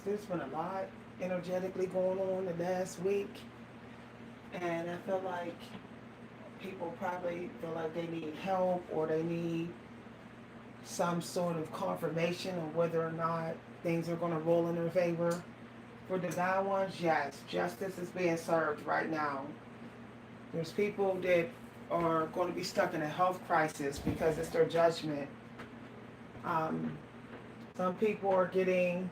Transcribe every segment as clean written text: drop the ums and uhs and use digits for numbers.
there's been a lot energetically going on the last week, and I feel like people probably feel like they need help or they need some sort of confirmation of whether or not things are going to roll in their favor. For the divine ones, yes, justice is being served right now. There's people that are going to be stuck in a health crisis because it's their judgment. Um, some people are getting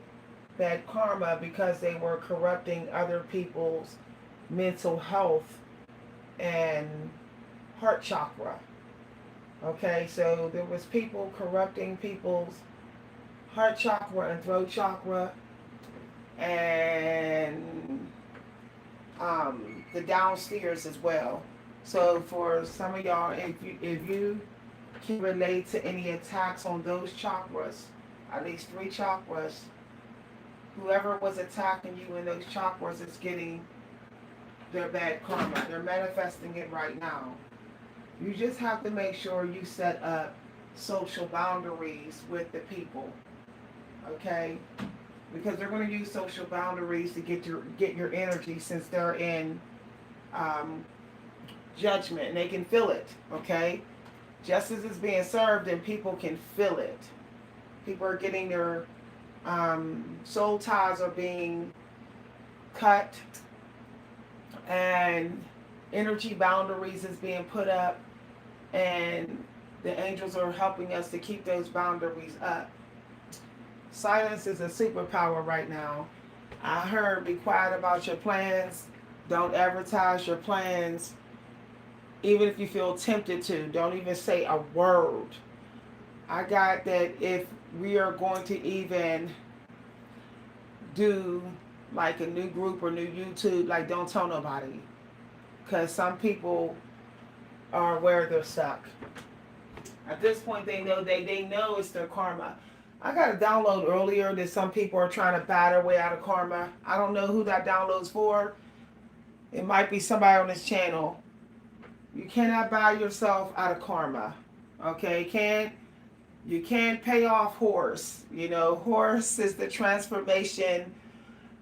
bad karma because they were corrupting other people's mental health and heart chakra. Okay, so there was people corrupting people's heart chakra and throat chakra and the downstairs as well. So for some of y'all, if you can relate to any attacks on those chakras, at least three chakras, whoever was attacking you in those chakras is getting their bad karma. They're manifesting it right now. You just have to make sure you set up social boundaries with the people, okay? Because they're going to use social boundaries to get your energy, since they're in um, judgment and they can feel it, okay? Justice is being served and people can feel it. People are getting their soul ties are being cut, and energy boundaries is being put up, and the angels are helping us to keep those boundaries up. Silence is a superpower right now. I heard be quiet about your plans. Don't advertise your plans. Even if you feel tempted to, don't even say a word. I got that if we are going to even do like a new group or new YouTube, like don't tell nobody. Because some people are where they're stuck. At this point, they know it's their karma. I got a download earlier that some people are trying to buy their way out of karma. I don't know who that download's for. It might be somebody on this channel. You cannot buy yourself out of karma. Okay? You can't pay off Horus. You know, Horus is the transformation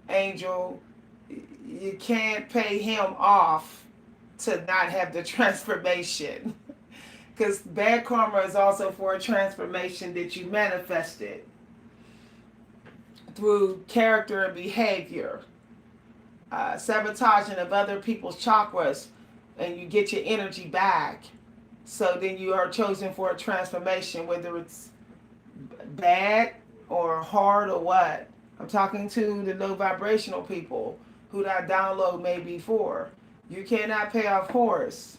angel. You can't pay him off to not have the transformation. Because bad karma is also for a transformation that you manifested through character and behavior, sabotaging of other people's chakras, and you get your energy back. So then you are chosen for a transformation, whether it's bad or hard or what. I'm talking to the low vibrational people who that download may be for. You cannot pay off Horus.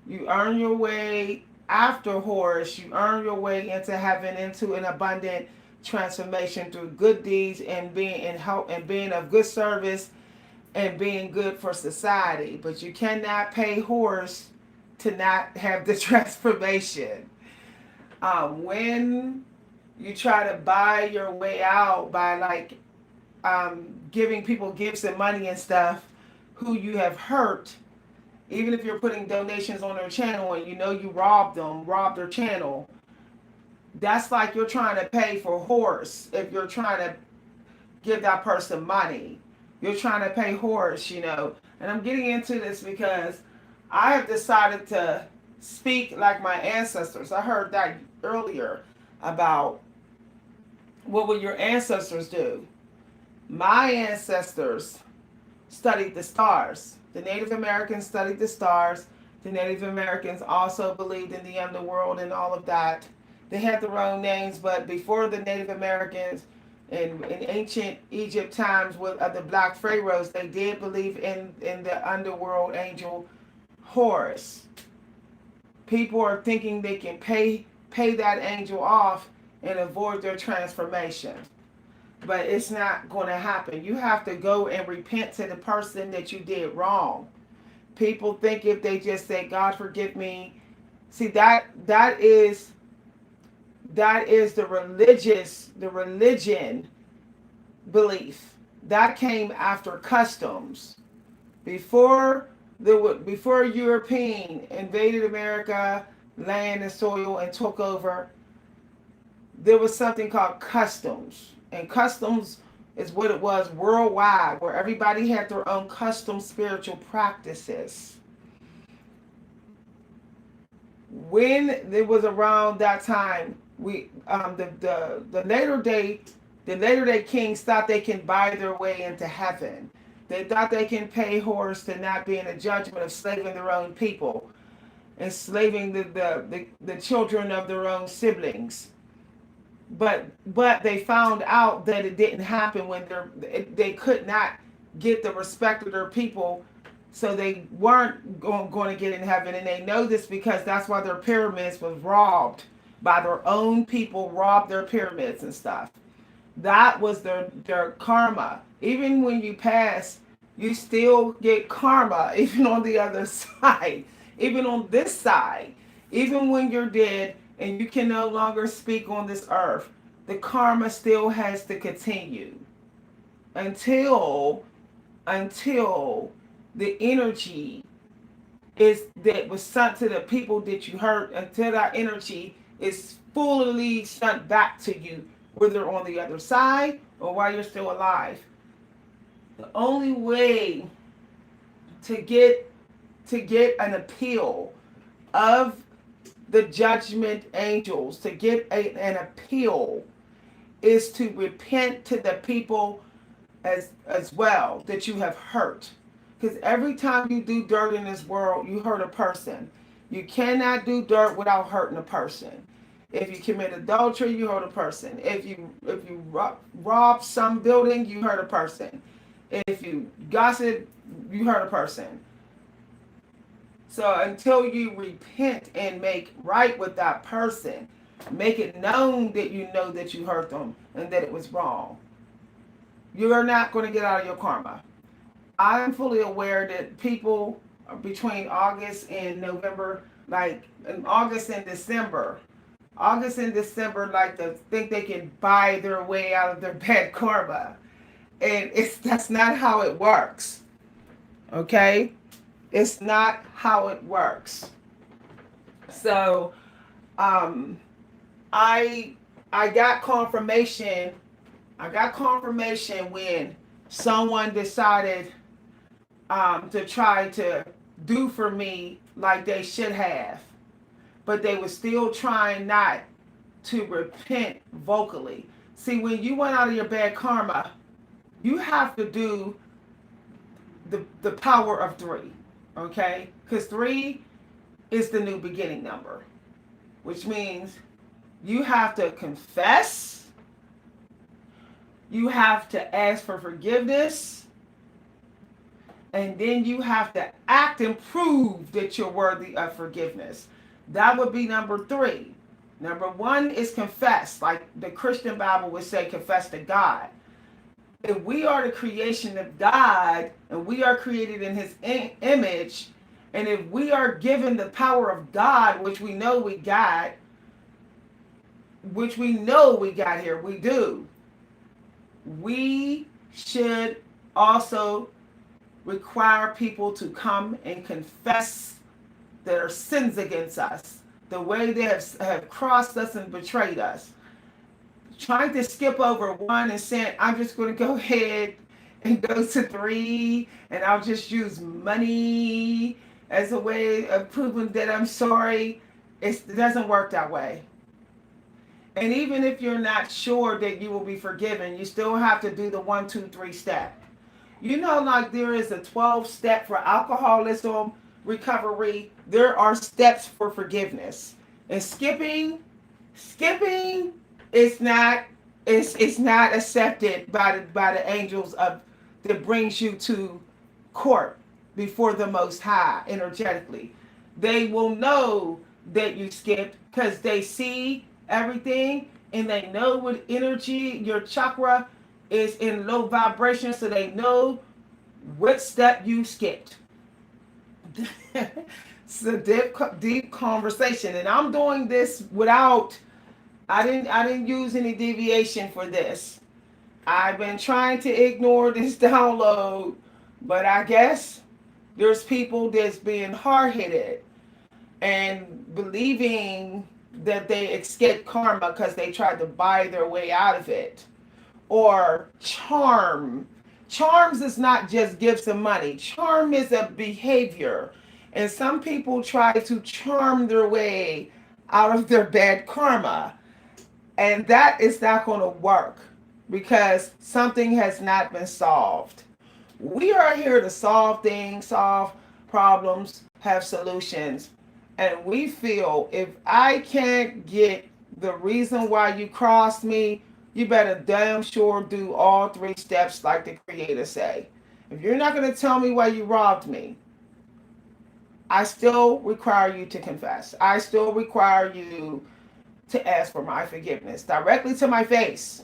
You earn your way after Horus. You earn your way into heaven, into an abundant transformation through good deeds and being in help and being of good service and being good for society. But you cannot pay Horus to not have the transformation. When you try to buy your way out by like giving people gifts and money and stuff who you have hurt, even if you're putting donations on their channel and you know you robbed their channel, that's like you're trying to pay for Horus. If you're trying to give that person money, you're trying to pay Horus, you know. And I'm getting into this because I have decided to speak like my ancestors. I heard that earlier about what would your ancestors do. My ancestors studied the stars. The Native Americans studied the stars. The Native Americans also believed in the underworld and all of that. They had their own names, but before the Native Americans, in ancient Egypt times with the black pharaohs, they did believe in the underworld angel Horus. People are thinking they can pay that angel off and avoid their transformation. But it's not going to happen. You have to go and repent to the person that you did wrong. People think if they just say, God forgive me. See, that is the religion belief. That came after customs. Before European invaded America, land and soil, and took over, there was something called customs. And customs is what it was worldwide, where everybody had their own custom spiritual practices. When it was around that time, we the later day kings thought they can buy their way into heaven. They thought they can pay horse to not be in a judgment of slaving their own people, enslaving the children of their own siblings. But they found out that it didn't happen when they could not get the respect of their people, so they weren't going to get in heaven. And they know this because that's why their pyramids was robbed by their own people, robbed their pyramids and stuff. That was their karma. Even when you pass, you still get karma, even on the other side, even on this side. Even when you're dead and you can no longer speak on this earth, the karma still has to continue until the energy is that was sent to the people that you hurt, until that energy is fully sent back to you, whether on the other side or while you're still alive. The only way to get an appeal of the judgment angels, to get an appeal, is to repent to the people as well that you have hurt. Because every time you do dirt in this world, you hurt a person. You cannot do dirt without hurting a person. If you commit adultery, you hurt a person. If you rob some building, you hurt a person. If you gossip, you hurt a person. So until you repent and make right with that person, make it known that you know that you hurt them and that it was wrong, you are not going to get out of your karma. I'm fully aware that people between August and November, like in August and December, like to think they can buy their way out of their bad karma. And that's not how it works. Okay? It's not how it works. So I got confirmation. I got confirmation when someone decided to try to do for me like they should have, but they were still trying not to repent vocally. See, when you went out of your bad karma, you have to do the power of 3, okay? Because 3 is the new beginning number, which means you have to confess, you have to ask for forgiveness, and then you have to act and prove that you're worthy of forgiveness. That would be number 3. Number 1 is confess, like the Christian Bible would say, confess to God. If we are the creation of God and we are created in his image, and if we are given the power of God, which we know we got here, we do. We should also require people to come and confess their sins against us, the way they have crossed us and betrayed us. Trying to skip over 1 and saying, I'm just going to go ahead and go to 3, and I'll just use money as a way of proving that I'm sorry. It doesn't work that way. And even if you're not sure that you will be forgiven, you still have to do the 1, 2, 3 step. You know, like there is a 12 step for alcoholism recovery. There are steps for forgiveness. And skipping it's not accepted by the angels that brings you to court before the Most High energetically. They will know that you skipped because they see everything and they know what energy your chakra is in low vibration, so they know what step you skipped. It's a deep conversation, and I'm doing this without. I didn't use any deviation for this. I've been trying to ignore this download, but I guess there's people that's being hard-headed and believing that they escaped karma because they tried to buy their way out of it, or charm. Charms is not just gifts and money. Charm is a behavior. And some people try to charm their way out of their bad karma. And that is not going to work because something has not been solved. We are here to solve things, solve problems, have solutions. And we feel if I can't get the reason why you crossed me, you better damn sure do all three steps like the creator say. If you're not going to tell me why you robbed me, I still require you to confess. I still require you to ask for my forgiveness directly to my face.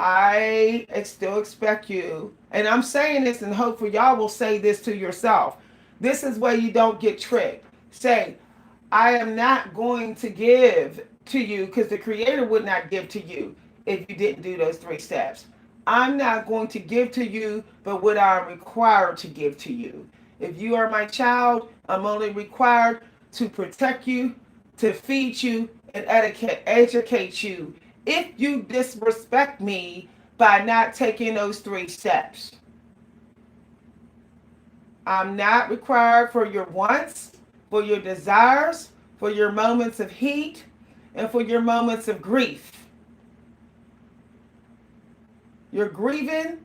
I still expect you, and I'm saying this in hope for y'all will say this to yourself. This is where you don't get tricked. Say, I am not going to give to you because the creator would not give to you if you didn't do those three steps. I'm not going to give to you, but what I'm required to give to you. If you are my child, I'm only required to protect you, to feed you, and educate you. If you disrespect me by not taking those three steps, I'm not required for your wants, for your desires, for your moments of heat, and for your moments of grief. You're grieving.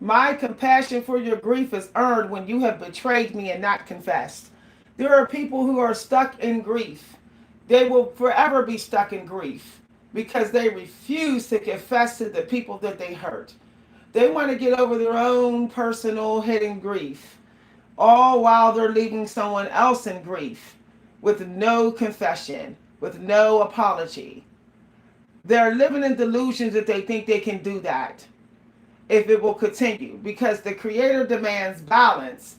My compassion for your grief is earned when you have betrayed me and not confessed. There are people who are stuck in grief. They will forever be stuck in grief because they refuse to confess to the people that they hurt. They want to get over their own personal hidden grief, all while they're leaving someone else in grief with no confession, with no apology. They're living in delusions that they think they can do that if it will continue because the creator demands balance.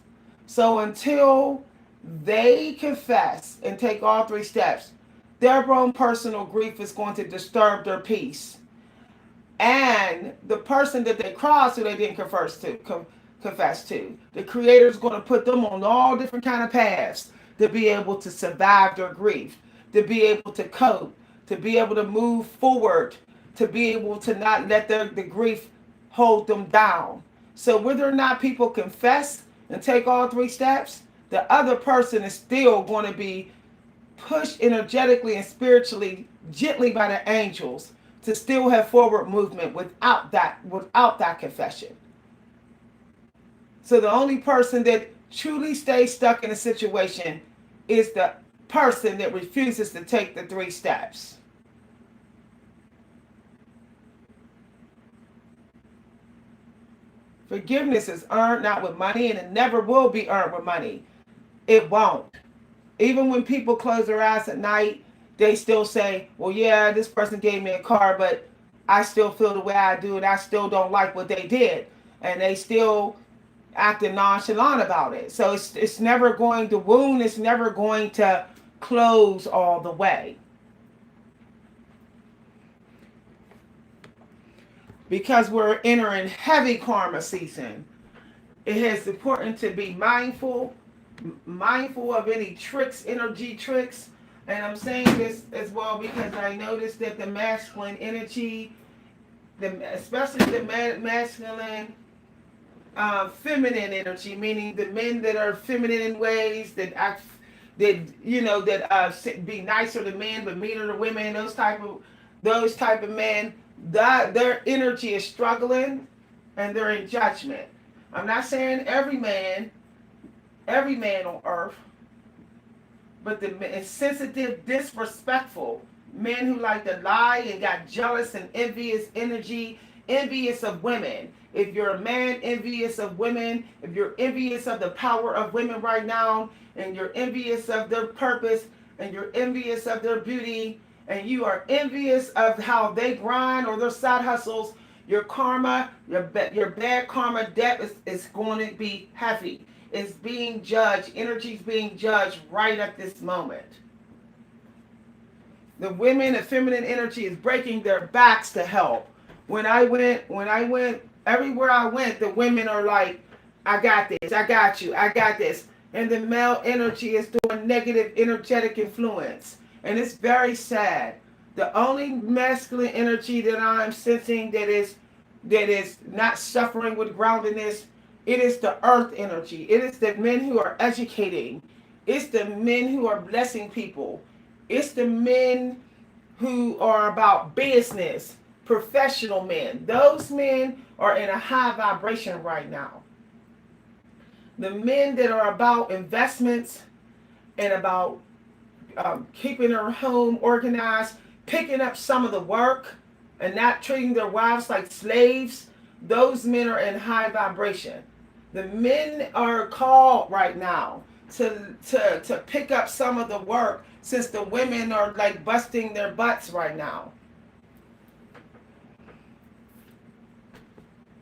So until they confess and take all three steps, their own personal grief is going to disturb their peace. And the person that they crossed who they didn't confess to, the creator is going to put them on all different kind of paths to be able to survive their grief, to be able to cope, to be able to move forward, to be able to not let the grief hold them down. So whether or not people confess and take all three steps, the other person is still going to be pushed energetically and spiritually gently by the angels to still have forward movement without that confession. So the only person that truly stays stuck in a situation is the person that refuses to take the three steps. Forgiveness is earned not with money, and it never will be earned with money. It won't. Even when people close their eyes at night, they still say, well, yeah, this person gave me a car, but I still feel the way I do, and I still don't like what they did. And they still acting nonchalant about it. So it's never going to wound. It's never going to close all the way. Because we're entering heavy karma season, it is important to be mindful of any tricks, energy tricks. And I'm saying this as well because I noticed that the masculine energy, especially the masculine, feminine energy, meaning the men that are feminine in ways that act, that be nicer to men but meaner to women, those type of men, that their energy is struggling and they're in judgment. I'm not saying every man on earth, but the insensitive, disrespectful men who like to lie and got jealous and envious energy, envious of women. If you're a man envious of women, if you're envious of the power of women right now, and you're envious of their purpose, and you're envious of their beauty, and you are envious of how they grind or their side hustles, your karma, your bad karma debt is going to be heavy. It's being judged. Energy's being judged right at this moment. The women, the feminine energy is breaking their backs to help. When I went, everywhere I went, the women are like, I got this, I got you, I got this. And the male energy is doing negative energetic influence. And it's very sad. The only masculine energy that I'm sensing that is not suffering with groundedness, it is the earth energy. It is the men who are educating. It's the men who are blessing people. It's the men who are about business, professional men. Those men are in a high vibration right now. The men that are about investments and about keeping their home organized, picking up some of the work, and not treating their wives like slaves, those men are in high vibration. The men are called right now to pick up some of the work since the women are like busting their butts right now.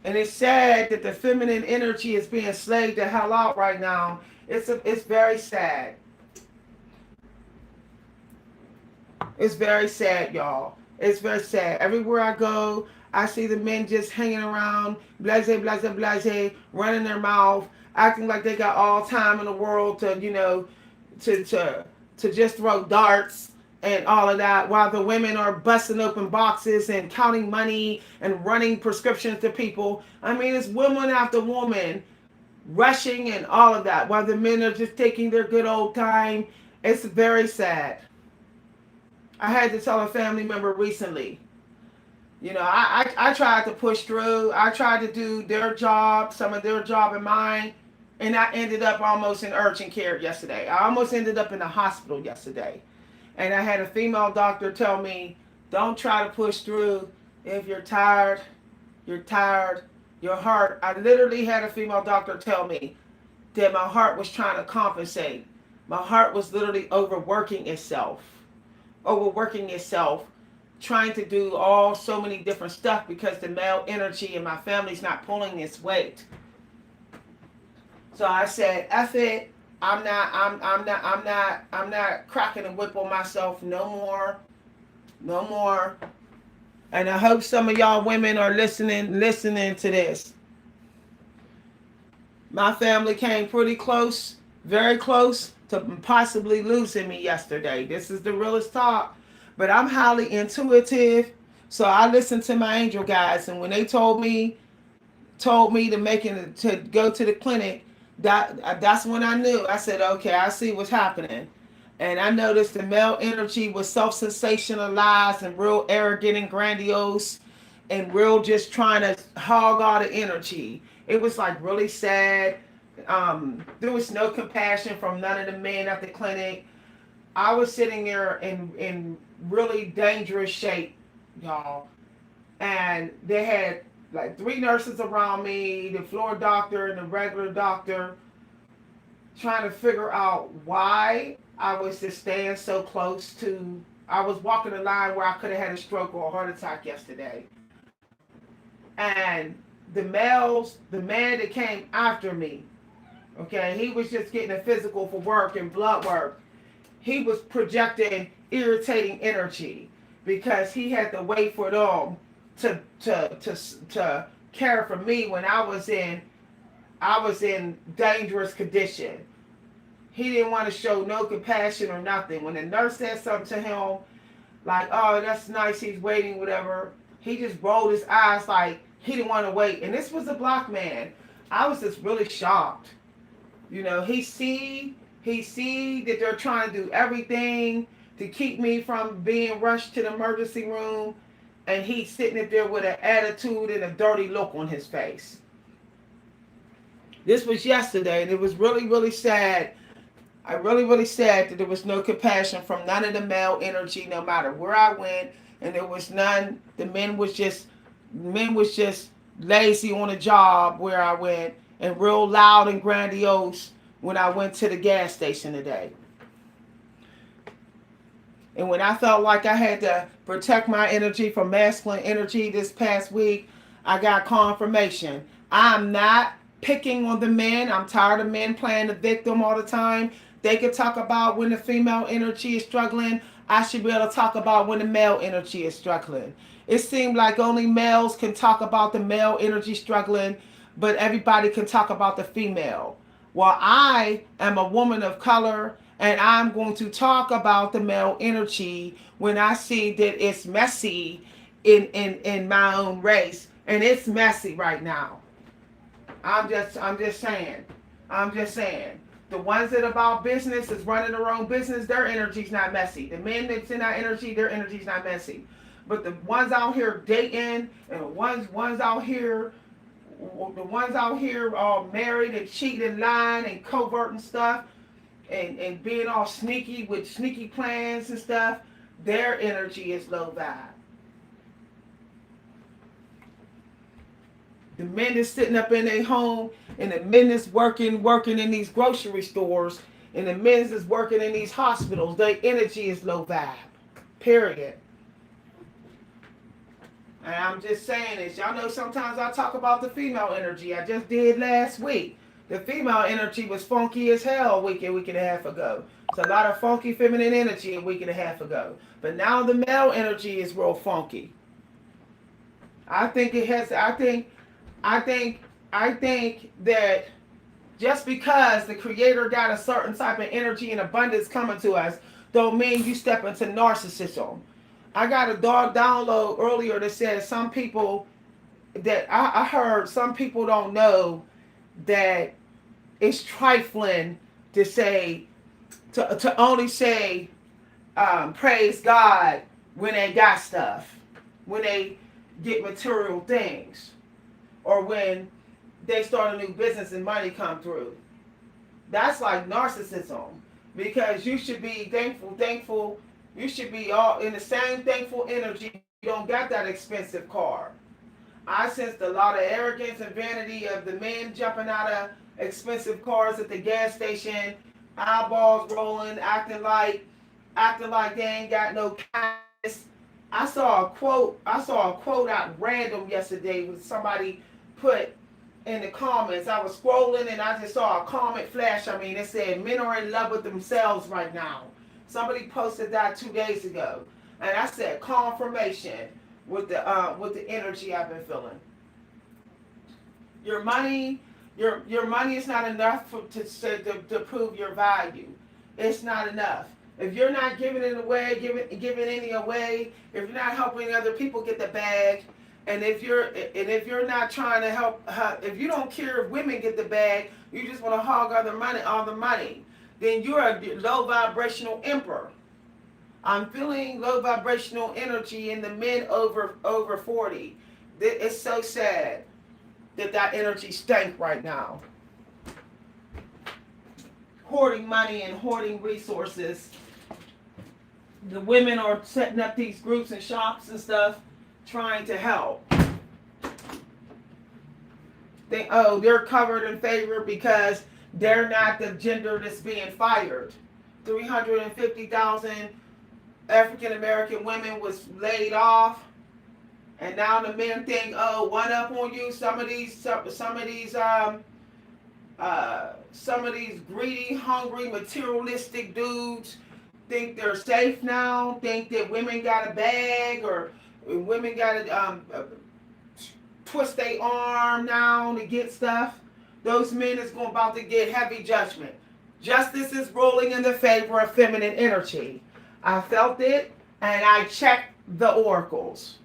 And it's sad that the feminine energy is being slayed the hell out right now. It's very sad. It's very sad, y'all. It's very sad. Everywhere I go, I see the men just hanging around, blase, blase, blase, running their mouth, acting like they got all time in the world to, to just throw darts and all of that, while the women are busting open boxes and counting money and running prescriptions to people. I mean, it's woman after woman rushing and all of that, while the men are just taking their good old time. It's very sad. I had to tell a family member recently, I tried to push through. I tried to do their job, some of their job and mine, and I ended up almost in urgent care yesterday. I almost ended up in the hospital yesterday. And I had a female doctor tell me, don't try to push through. If you're tired, you're tired. Your heart, I literally had a female doctor tell me that my heart was trying to compensate. My heart was literally overworking itself, trying to do so many different stuff because the male energy in my family's not pulling its weight. So I said, F it. I'm not cracking the whip on myself no more. And I hope some of y'all women are listening to this. My family came pretty close, very close to possibly losing me yesterday. This is the realest talk. But I'm highly intuitive, so I listened to my angel guides, and when they told me to go to the clinic, that's when I knew. I said, okay, I see what's happening. And I noticed the male energy was self-sensationalized and real arrogant and grandiose and real just trying to hog all the energy. It was like really sad. There was no compassion from none of the men at the clinic. I was sitting there in really dangerous shape, y'all. And they had like 3 nurses around me, the floor doctor and the regular doctor, trying to figure out why I was just staying so close to. I was walking a line where I could have had a stroke or a heart attack yesterday. And the man that came after me, okay, he was just getting a physical for work and blood work. He was projecting irritating energy because he had to wait for them to care for me when I was in dangerous condition. He didn't want to show no compassion or nothing. When the nurse said something to him, like, oh, that's nice, he's waiting, whatever, he just rolled his eyes like he didn't want to wait. And this was a black man. I was just really shocked. He see that they're trying to do everything to keep me from being rushed to the emergency room, and he's sitting up there with an attitude and a dirty look on his face. This was yesterday, and it was really, really sad. I really sad that there was no compassion from none of the male energy, no matter where I went, and there was none. The men was just lazy on the job where I went, and real loud and grandiose when I went to the gas station today. And when I felt like I had to protect my energy from masculine energy this past week, I got confirmation. I'm not picking on the men. I'm tired of men playing the victim all the time. They could talk about when the female energy is struggling. I should be able to talk about when the male energy is struggling. It seemed like only males can talk about the male energy struggling, but everybody can talk about the female. Well, I am a woman of color, And I'm going to talk about the male energy when I see that it's messy in my own race. And it's messy right now. I'm just saying. I'm just saying. The ones that about business is running their own business, their energy's not messy. The men that's in that energy, their energy's not messy. But the ones out here dating and the ones out here all married and cheating and lying and covert and stuff and being all sneaky with sneaky plans and stuff, their energy is low vibe. The men that's sitting up in their home, and the men that's working in these grocery stores, and the men that's working in these hospitals, their energy is low vibe. Period. And I'm just saying this. Y'all know sometimes I talk about the female energy. I just did last week. The female energy was funky as hell a week and a half ago. It's a lot of funky feminine energy a week and a half ago. But now the male energy is real funky. I think that just because the creator got a certain type of energy and abundance coming to us, don't mean you step into narcissism. I got a dog download earlier that said some people that I heard some people don't know that it's trifling to say to only say praise God when they got stuff, when they get material things, or when they start a new business and money come through. That's like narcissism, because you should be thankful. You should be all in the same thankful energy. You don't got that expensive car. I sensed a lot of arrogance and vanity of the men jumping out of expensive cars at the gas station, eyeballs rolling, acting like they ain't got no kindness. I saw a quote out random yesterday with somebody put in the comments. I was scrolling and I just saw a comment flash. I mean, it said men are in love with themselves right now. Somebody posted that 2 days ago, and I said confirmation with the energy I've been feeling. Your money is not enough to prove your value. It's not enough. If you're not giving it away, giving any away, if you're not helping other people get the bag, and if you're not trying to help, if you don't care if women get the bag, you just want to hog all the money, then you're a low vibrational emperor. I'm feeling low vibrational energy in the men over 40. It's so sad that energy stank right now. Hoarding money and hoarding resources. The women are setting up these groups and shops and stuff, trying to help. They're covered in favor because they're not the gender that's being fired. 350,000 African American women was laid off, and now the men think, one up on you. Some of these greedy, hungry, materialistic dudes think they're safe now. Think that women got a bag, or women got to twist their arm now to get stuff. Those men is about to get heavy judgment. Justice is rolling in the favor of feminine energy. I felt it, and I checked the oracles.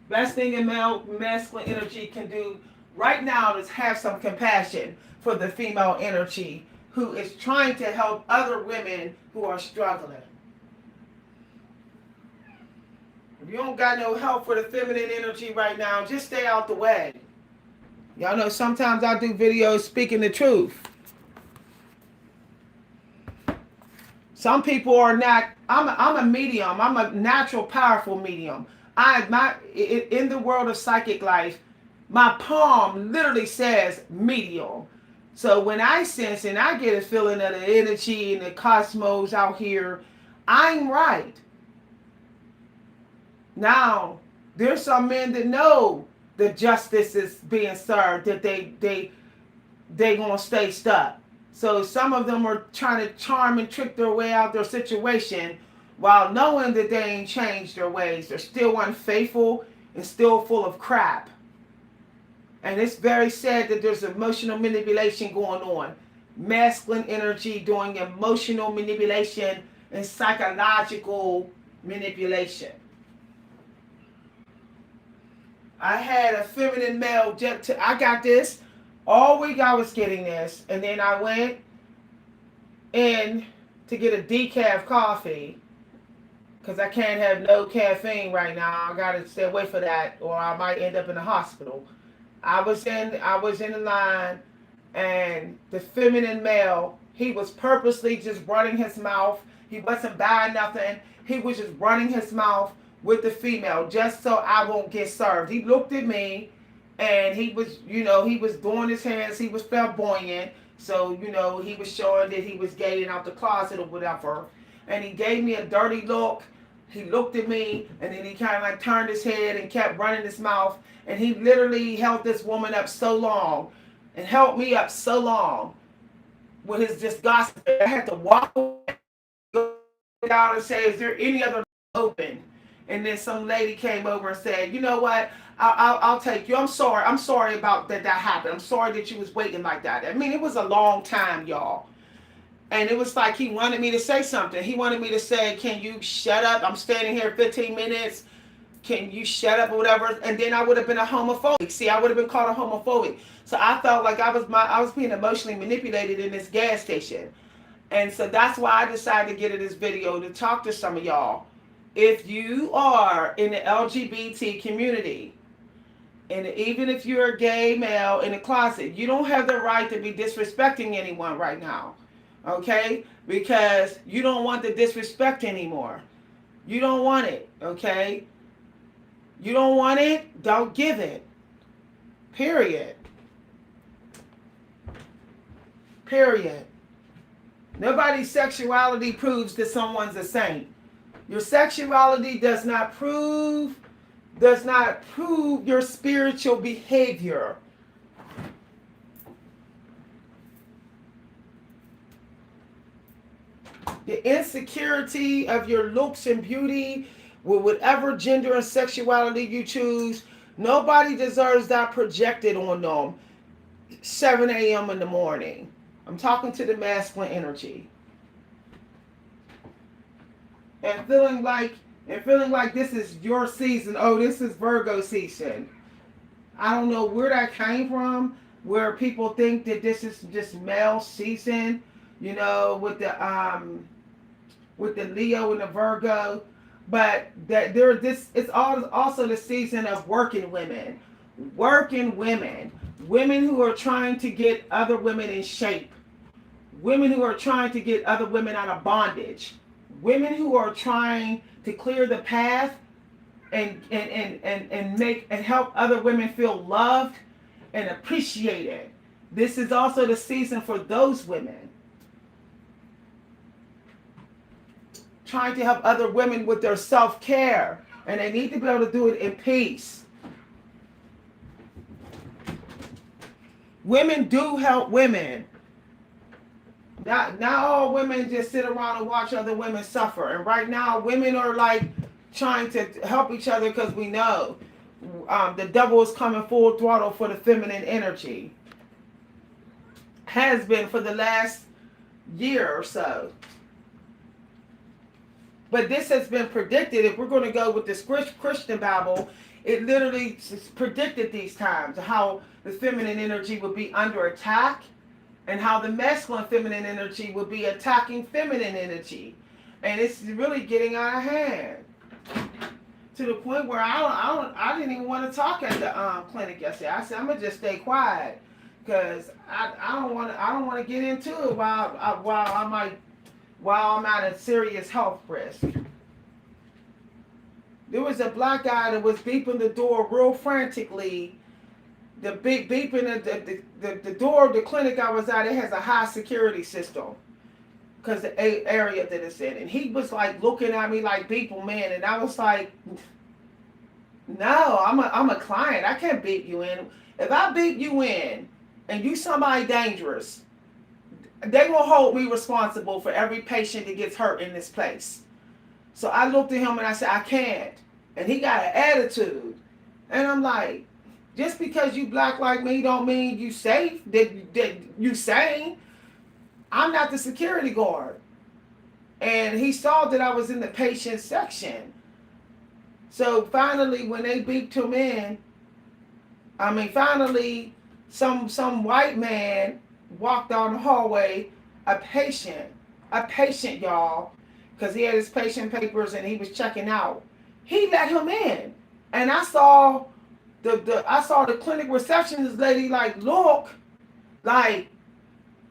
Best thing in masculine energy can do right now is have some compassion for the female energy who is trying to help other women who are struggling. If you don't got no help for the feminine energy right now, just stay out the way. Y'all know sometimes I do videos speaking the truth. Some people are not. I'm a medium. I'm a natural, powerful medium. In the world of psychic life, my palm literally says medium. So when I sense and I get a feeling of the energy and the cosmos out here, I'm right. Now, there's some men that know the justice is being served, that they gonna stay stuck. So some of them are trying to charm and trick their way out their situation while knowing that they ain't changed their ways. They're still unfaithful and still full of crap. And it's very sad that there's emotional manipulation going on. masculine energy doing emotional manipulation and psychological manipulation. I had a feminine male, I got this. All week I was getting this. And then I went in to get a decaf coffee because I can't have no caffeine right now. I got to stay away for that or I might end up in the hospital. I was in the line and the feminine male, he was purposely just running his mouth. He wasn't buying nothing. He was just running his mouth with the female just so I won't get served. He looked at me and he was, he was doing his hands. He was flamboyant. So, he was showing that he was getting out the closet or whatever. And he gave me a dirty look. He looked at me and then he kind of like turned his head and kept running his mouth. And he literally held this woman up so long and held me up so long with his just gossip. I had to walk away, go out and say, is there any other open? And then some lady came over and said, you know what? I'll take you. I'm sorry about that happened. I'm sorry that you was waiting like that. I mean, it was a long time, y'all. And it was like he wanted me to say something. He wanted me to say, can you shut up? I'm standing here 15 minutes. Can you shut up or whatever? And then I would have been a homophobic. See, I would have been called a homophobic. So I felt like I was being emotionally manipulated in this gas station. And so that's why I decided to get in this video to talk to some of y'all. If you are in the LGBT community, and even if you're a gay male in the closet, you don't have the right to be disrespecting anyone right now, okay? Because you don't want the disrespect anymore. You don't want it, okay? You don't want it, don't give it. Period. Period. Nobody's sexuality proves that someone's a saint. Your sexuality does not prove your spiritual behavior. The insecurity of your looks and beauty with whatever gender and sexuality you choose, nobody deserves that projected on them 7 a.m. in the morning. I'm talking to the masculine energy. And feeling like this is your season. Oh, this is Virgo season. I don't know where that came from, where people think that this is just male season, with the Leo and the Virgo, but that it's also the season of working women who are trying to get other women in shape, women who are trying to get other women out of bondage. Women who are trying to clear the path and help other women feel loved and appreciated. This is also the season for those women. Trying to help other women with their self-care. And they need to be able to do it in peace. Women do help women. Not all women just sit around and watch other women suffer. And right now, women are like trying to help each other because we know the devil is coming full throttle for the feminine energy. Has been for the last year or so. But this has been predicted. If we're going to go with this Christian Bible, it literally predicted these times, how the feminine energy would be under attack. And how the masculine feminine energy will be attacking feminine energy. And it's really getting out of hand. To the point where I didn't even want to talk at the clinic yesterday. I said, I'm going to just stay quiet. Because I don't want to get into it while I'm at a serious health risk. There was a black guy that was beeping the door real frantically. The beeping the door of the clinic I was at, it has a high security system because the area that it's in. And he was like looking at me like beeping man, and I was like, no, I'm a client. I can't beep you in. If I beep you in and you somebody dangerous, they will hold me responsible for every patient that gets hurt in this place. So I looked at him and I said, I can't. And he got an attitude. And I'm like, just because you black like me don't mean you safe, that you sane. I'm not the security guard. And he saw that I was in the patient section. So finally, when they beeped him in, finally, some white man walked down the hallway, a patient, y'all, because he had his patient papers and he was checking out. He let him in, and I saw the clinic receptionist lady like look, like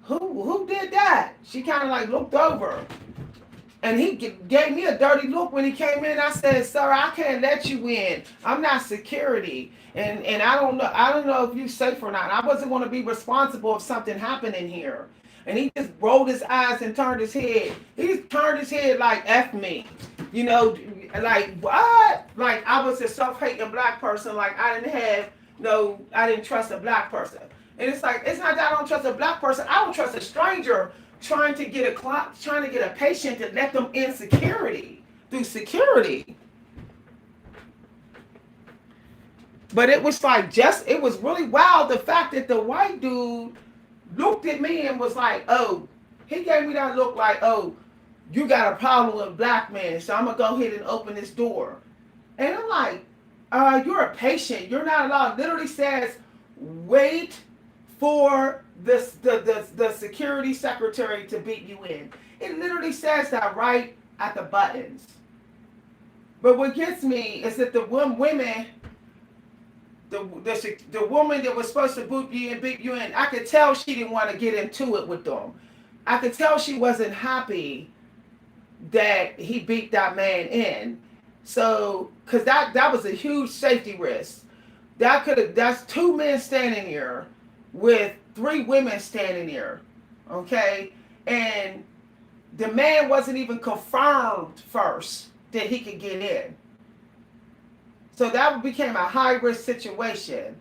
who did that? She kind of like looked over. And he gave me a dirty look when he came in. I said, "Sir, I can't let you in. I'm not security, and I don't know if you're safe or not. I wasn't going to be responsible if something happened in here." And he just rolled his eyes and turned his head. He just turned his head like "F me," like what? Like I was a self-hating black person. Like I didn't trust a black person. And it's like it's not that I don't trust a black person. I don't trust a stranger trying to get a patient to let them in through security. But it was like it was really wild the fact that the white dude looked at me and was like, oh, he gave me that look like, oh, you got a problem with black men, so I'm gonna go ahead and open this door. And I'm like, you're a patient, you're not allowed. It literally says wait for the security secretary to beat you in. It literally says that right at the buttons. But what gets me is that the women, the woman that was supposed to beat you in, I could tell she didn't want to get into it with them. I could tell she wasn't happy that he beat that man in. So, because that was a huge safety risk. That's 2 men standing here with 3 women standing there, okay? And the man wasn't even confirmed first that he could get in. So that became a high-risk situation.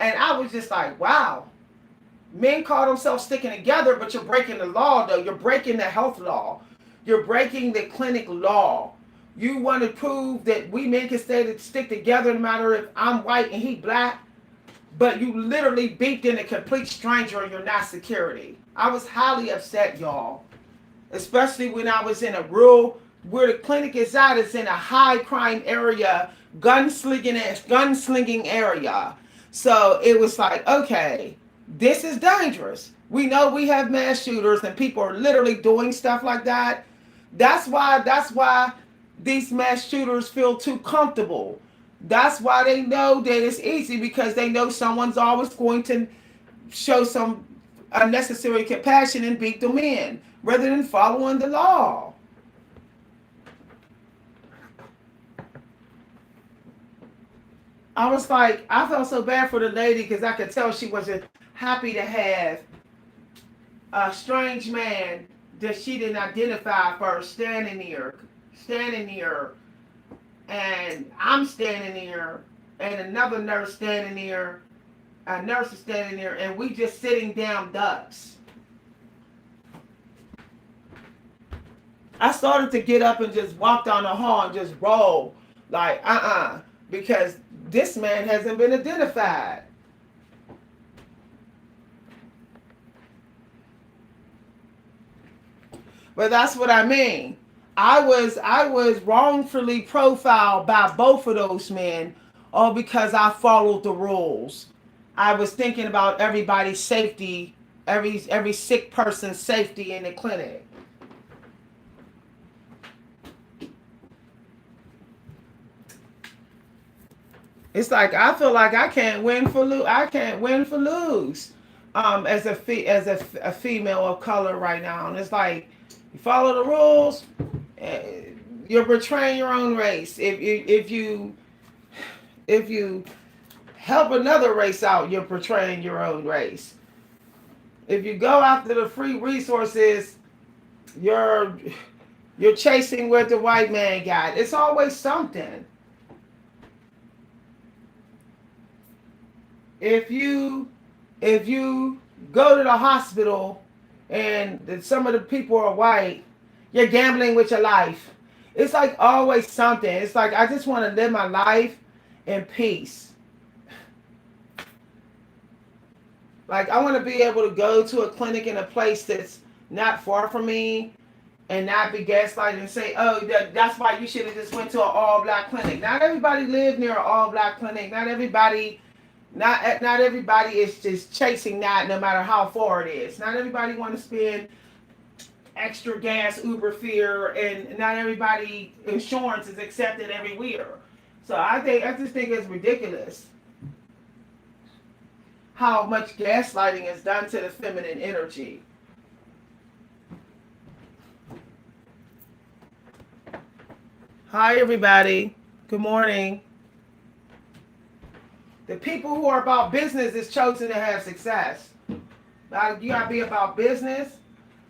And I was just like, wow. Men call themselves sticking together, but you're breaking the law, though. You're breaking the health law. You're breaking the clinic law. You want to prove that we men can stick together no matter if I'm white and he black. But you literally beeped in a complete stranger and you're not security. I was highly upset, y'all. Especially when I was in where the clinic is at, it's in a high crime area, gunslinging area. So it was like, okay, this is dangerous. We know we have mass shooters and people are literally doing stuff like that. That's why these mass shooters feel too comfortable. That's why they know that it's easy, because they know someone's always going to show some unnecessary compassion and beat them in, rather than following the law. I was like, I felt so bad for the lady because I could tell she wasn't happy to have a strange man that she didn't identify first standing here. And I'm standing there, and another nurse standing there, a nurse is standing there, and we just sitting down ducks. I started to get up and just walk down the hall and just roll, like, because this man hasn't been identified. But that's what I mean. I was wrongfully profiled by both of those men, all because I followed the rules. I was thinking about everybody's safety, every sick person's safety in the clinic. It's like I feel like I can't win for lose. As a female of color right now, and it's like you follow the rules. You're betraying your own race. If you help another race out, you're betraying your own race. If you go after the free resources, you're chasing what the white man got. It's always something. If you go to the hospital and some of the people are white, you're gambling with your life. It's like always something. It's like I just want to live my life in peace. Like I want to be able to go to a clinic in a place that's not far from me and not be gaslighted and say, oh, that's why you should have just went to an all-black clinic. Not everybody live near an all-black clinic. Not everybody is just chasing that no matter how far it is. Not everybody want to spend extra gas, Uber fare, and not everybody insurance is accepted everywhere. So I just think it's ridiculous how much gaslighting is done to the feminine energy. Hi everybody. Good morning. The people who are about business is chosen to have success. You gotta be about business.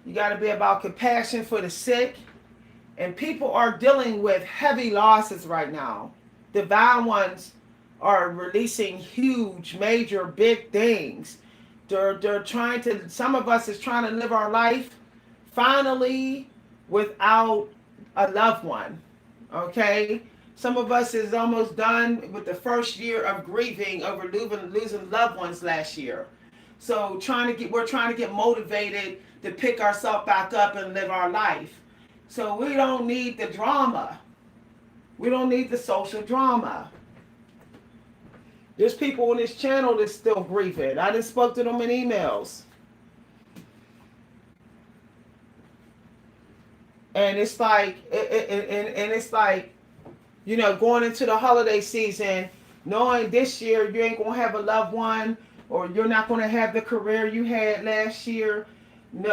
You gotta be about compassion for the sick. And people are dealing with heavy losses right now. Divine ones are releasing huge, major, big things. They're trying to, some of us is trying to live our life finally without a loved one. Okay? Some of us is almost done with the first year of grieving over losing loved ones last year. So we're trying to get motivated to pick ourselves back up and live our life. So we don't need the drama. We don't need the social drama. There's people on this channel that's still grieving. I just spoke to them in emails. And it's like, you know, going into the holiday season, knowing this year you ain't going to have a loved one, or you're not going to have the career you had last year,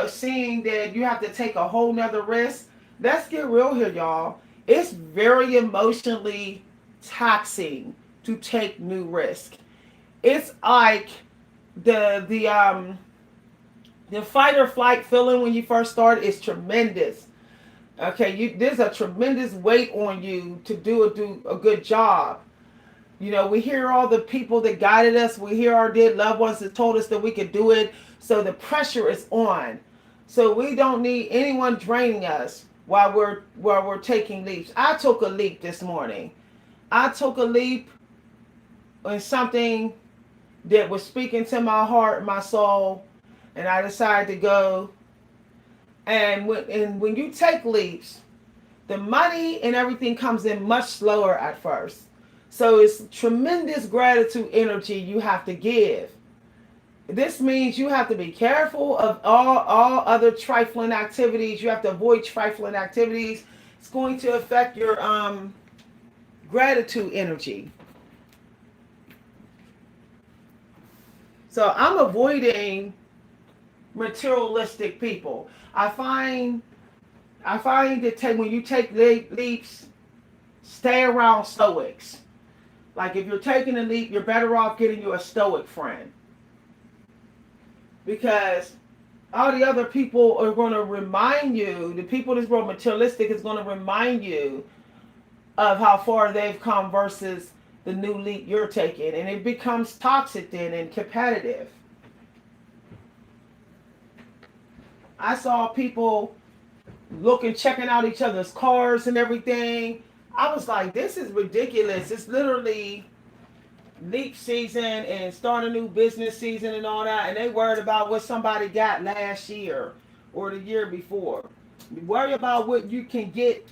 seeing that you have to take a whole nother risk. Let's get real here, y'all. It's very emotionally taxing to take new risk. It's like the fight or flight feeling when you first start is tremendous. Okay, there's a tremendous weight on you to do a good job. You know, we hear all the people that guided us. We hear our dead loved ones that told us that we could do it. So the pressure is on. So we don't need anyone draining us while we're taking leaps. I took a leap this morning. I took a leap in something that was speaking to my heart, my soul, and I decided to go. And when you take leaps, the money and everything comes in much slower at first. So it's tremendous gratitude energy you have to give. This means you have to be careful of all other trifling activities. You have to avoid trifling activities. It's going to affect your gratitude energy. So I'm avoiding materialistic people. I find that when you take leaps, stay around stoics. Like if you're taking a leap, you're better off getting you a stoic friend. Because all the other people are going to remind you, the people that's real materialistic is going to remind you of how far they've come versus the new leap you're taking. And it becomes toxic then and competitive. I saw people checking out each other's cars and everything. I was like, this is ridiculous. It's literally leap season and start a new business season and all that. And they worried about what somebody got last year or the year before. Worry about what you can get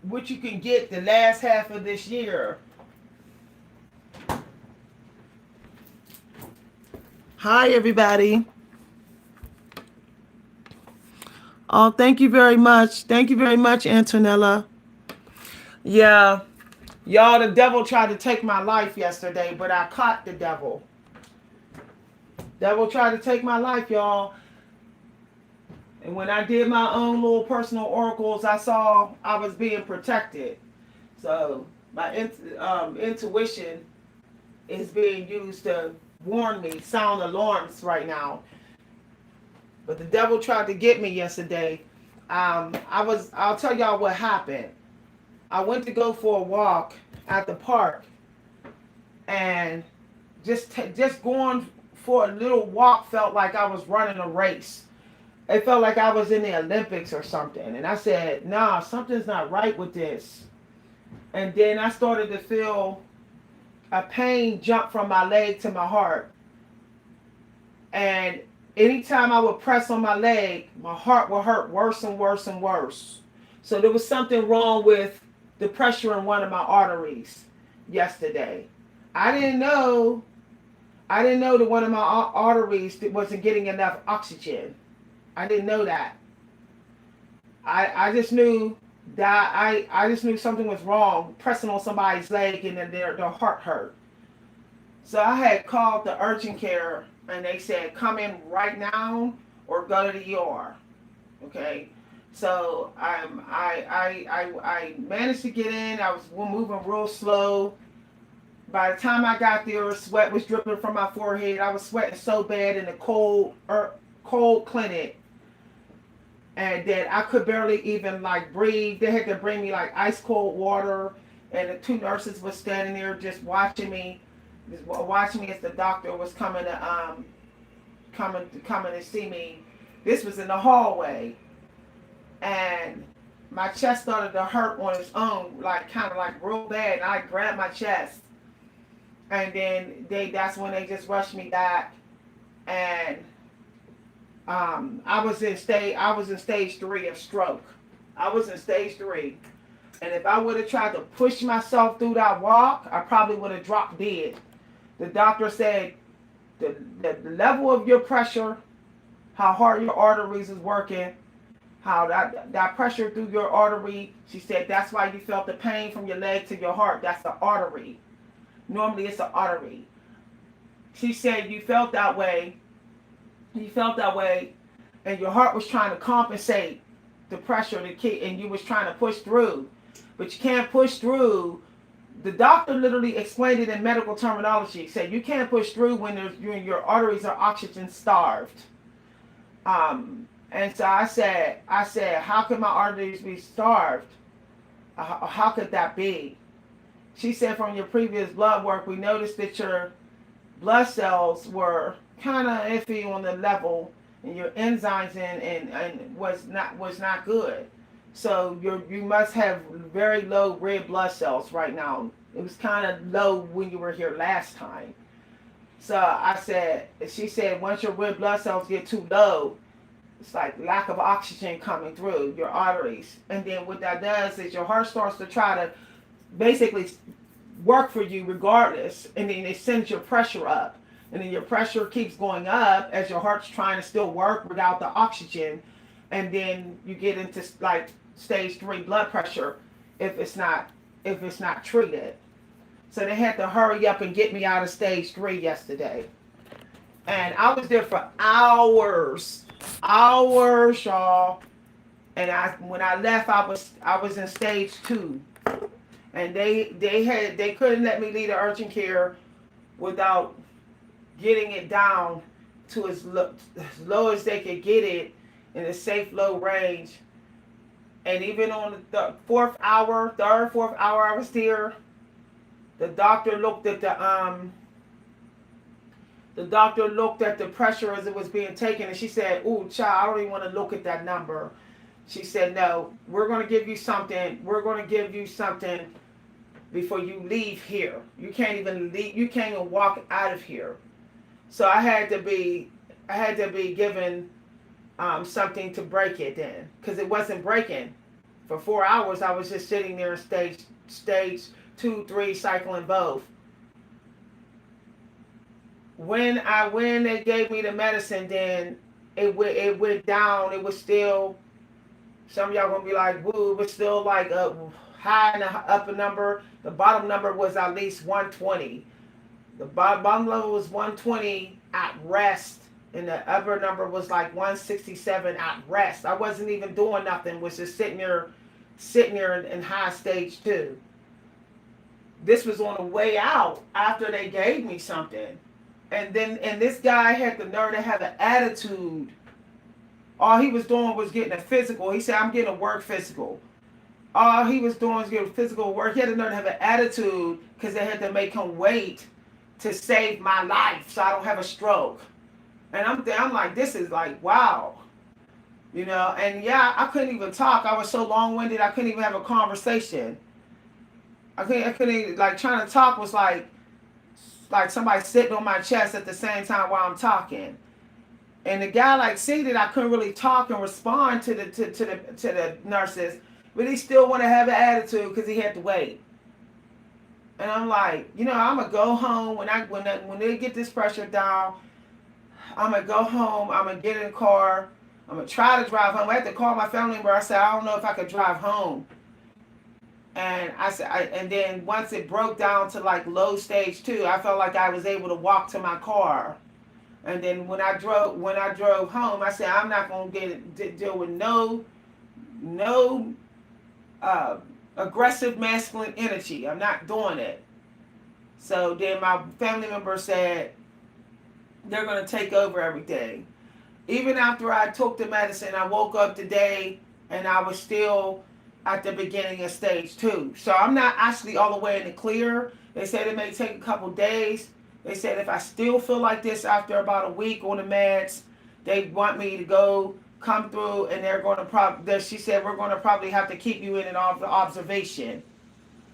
the last half of this year. Hi, everybody. Oh, thank you very much. Thank you very much, Antonella. Yeah. Y'all, the devil tried to take my life yesterday, but I caught the devil. Devil tried to take my life, y'all. And when I did my own little personal oracles, I saw I was being protected. So my intuition is being used to warn me, sound alarms right now. But the devil tried to get me yesterday. I'll tell y'all what happened. I went to go for a walk at the park, and just going for a little walk felt like I was running a race. It felt like I was in the Olympics or something. And I said, nah, something's not right with this. And then I started to feel a pain jump from my leg to my heart. And anytime I would press on my leg, my heart would hurt worse and worse and worse. So there was something wrong with the pressure in one of my arteries yesterday. I didn't know. I didn't know that one of my arteries wasn't getting enough oxygen. I didn't know that. I just knew that I just knew something was wrong pressing on somebody's leg and then their heart hurt. So I had called the urgent care and they said come in right now or go to the ER. Okay. So I managed to get in. I was moving real slow. By the time I got there, sweat was dripping from my forehead. I was sweating so bad in the cold clinic, and that I could barely even like breathe. They had to bring me like ice cold water, and the two nurses were standing there just watching me as the doctor was coming to see me. This was in the hallway, and my chest started to hurt on its own, like kind of like real bad. And I grabbed my chest. And then that's when they just rushed me back, and I was in stage 3 of stroke. I was in stage 3, and if I would have tried to push myself through that walk, I probably would have dropped dead. The doctor said the level of your pressure, how hard your arteries is working, how that pressure through your artery. She said that's why you felt the pain from your leg to your heart. That's the artery. Normally it's an artery. She said you felt that way, and your heart was trying to compensate the pressure to keep, and you was trying to push through, but you can't push through. The doctor literally explained it in medical terminology. Said you can't push through when your arteries are oxygen starved. And so I said, how could my arteries be starved? How could that be? She said, from your previous blood work, we noticed that your blood cells were kind of iffy on the level, and your enzymes and was not good. So you must have very low red blood cells right now. It was kind of low when you were here last time. So she said, once your red blood cells get too low, it's like lack of oxygen coming through your arteries. And then what that does is your heart starts to try to basically work for you regardless, and then it sends your pressure up, and then your pressure keeps going up as your heart's trying to still work without the oxygen, and then you get into like stage 3 blood pressure if it's not treated. So they had to hurry up and get me out of stage 3 yesterday, and I was there for hours, y'all. And when I left, I was in stage 2. And they couldn't let me leave the urgent care without getting it down to as low as they could get it in a safe low range. And even on the third, fourth hour I was there, the doctor looked at the pressure as it was being taken, and she said, "Ooh, child, I don't even want to look at that number." She said, "No, we're going to give you something. We're going to give you something before you leave here. You can't even leave. You can't even walk out of here." So I had to be given something to break it then, because it wasn't breaking. For 4 hours, I was just sitting there in stage 2, 3, cycling both. When they gave me the medicine, then it went down. It was still, some of y'all gonna be like, woo, it was still like a high in the upper number. The bottom number was at least 120. The bottom level was 120 at rest, and the upper number was like 167 at rest. I wasn't even doing nothing, was just sitting there in high stage 2. This was on the way out after they gave me something. And this guy had the nerve to have an attitude. All he was doing was getting a physical. He said, "I'm getting a work physical." All he was doing was getting physical work. He had the nerve to have an attitude because they had to make him wait to save my life so I don't have a stroke. And I'm like, this is like, wow. You know, and yeah, I couldn't even talk. I was so long-winded, I couldn't even have a conversation. I couldn't even, like, trying to talk was like somebody sitting on my chest at the same time while I'm talking. And the guy like see that I couldn't really talk and respond to the nurses, but he still want to have an attitude because he had to wait. And I'm like, I'm gonna go home when they get this pressure down. I'm gonna go home. I'm gonna get in the car. I'm gonna try to drive home. I had to call my family member. I said I don't know if I could drive home. And I said, and then once it broke down to like low stage 2, I felt like I was able to walk to my car. And then when I drove home, I said I'm not gonna deal with no aggressive masculine energy. I'm not doing it. So then my family member said they're gonna take over everything. Even after I took the medicine, I woke up today and I was still at the beginning of stage 2. So I'm not actually all the way in the clear. They said it may take a couple days. They said if I still feel like this after about a week on the meds, they want me to come through, and they're going to she said we're going to probably have to keep you in an observation.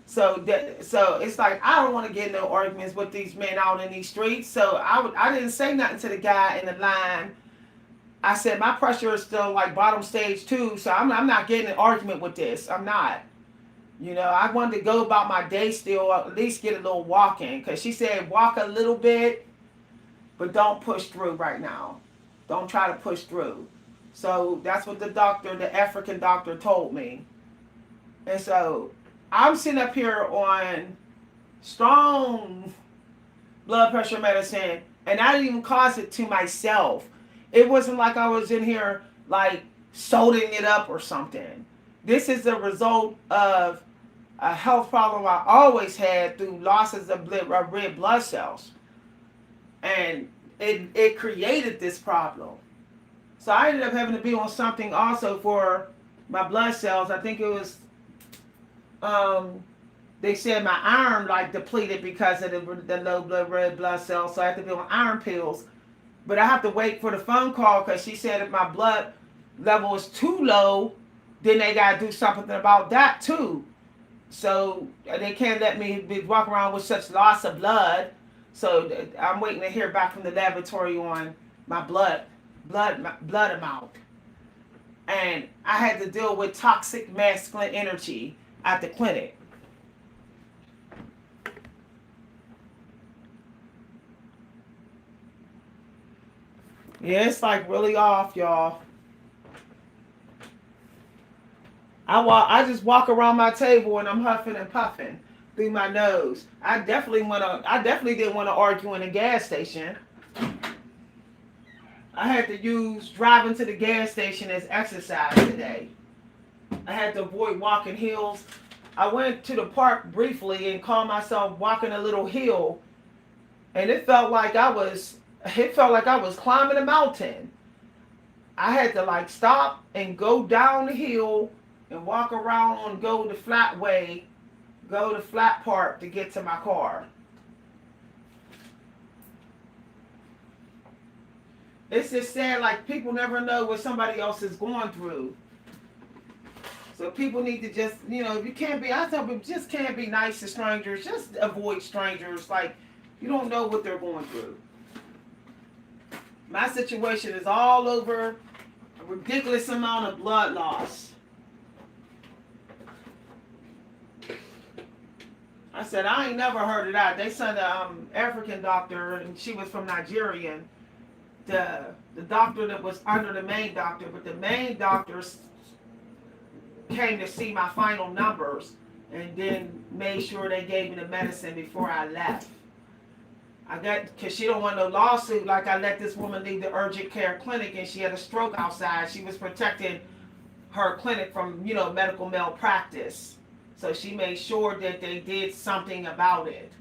So it's like I don't want to get in no arguments with these men out in these streets. So I didn't say nothing to the guy in the line. I said my pressure is still like bottom stage 2, so I'm not getting an argument with this. I'm not. I wanted to go about my day still, at least get a little walk in, because she said walk a little bit, but don't push through right now. Don't try to push through. So that's what the African doctor told me. And so I'm sitting up here on strong blood pressure medicine, and I didn't even cause it to myself. It wasn't like I was in here like soldering it up or something. This is the result of a health problem I always had through losses of red blood cells. And it created this problem. So I ended up having to be on something also for my blood cells. I think it was, they said my iron like depleted because of the low red blood cells. So I had to be on iron pills. But I have to wait for the phone call because she said if my blood level is too low, then they got to do something about that too. So they can't let me walk around with such loss of blood. So I'm waiting to hear back from the laboratory on my blood amount. And I had to deal with toxic masculine energy at the clinic. Yeah, it's like really off, y'all. I just walk around my table and I'm huffing and puffing through my nose. I definitely didn't want to argue in a gas station. I had to use driving to the gas station as exercise today. I had to avoid walking hills. I went to the park briefly and called myself walking a little hill, and it felt like I was climbing a mountain. I had to like stop and go down the hill and walk around and go the flat part to get to my car. It's just sad, like people never know what somebody else is going through. So people need to just, you can't be, I tell people, just can't be nice to strangers. Just avoid strangers. Like, you don't know what they're going through. My situation is all over a ridiculous amount of blood loss. I said, I ain't never heard of that. They sent an African doctor, and she was from Nigeria. The doctor that was under the main doctor, but the main doctor came to see my final numbers and then made sure they gave me the medicine before I left. Because she don't want no lawsuit, like I let this woman leave the urgent care clinic and she had a stroke outside. She was protecting her clinic from, medical malpractice. So she made sure that they did something about it.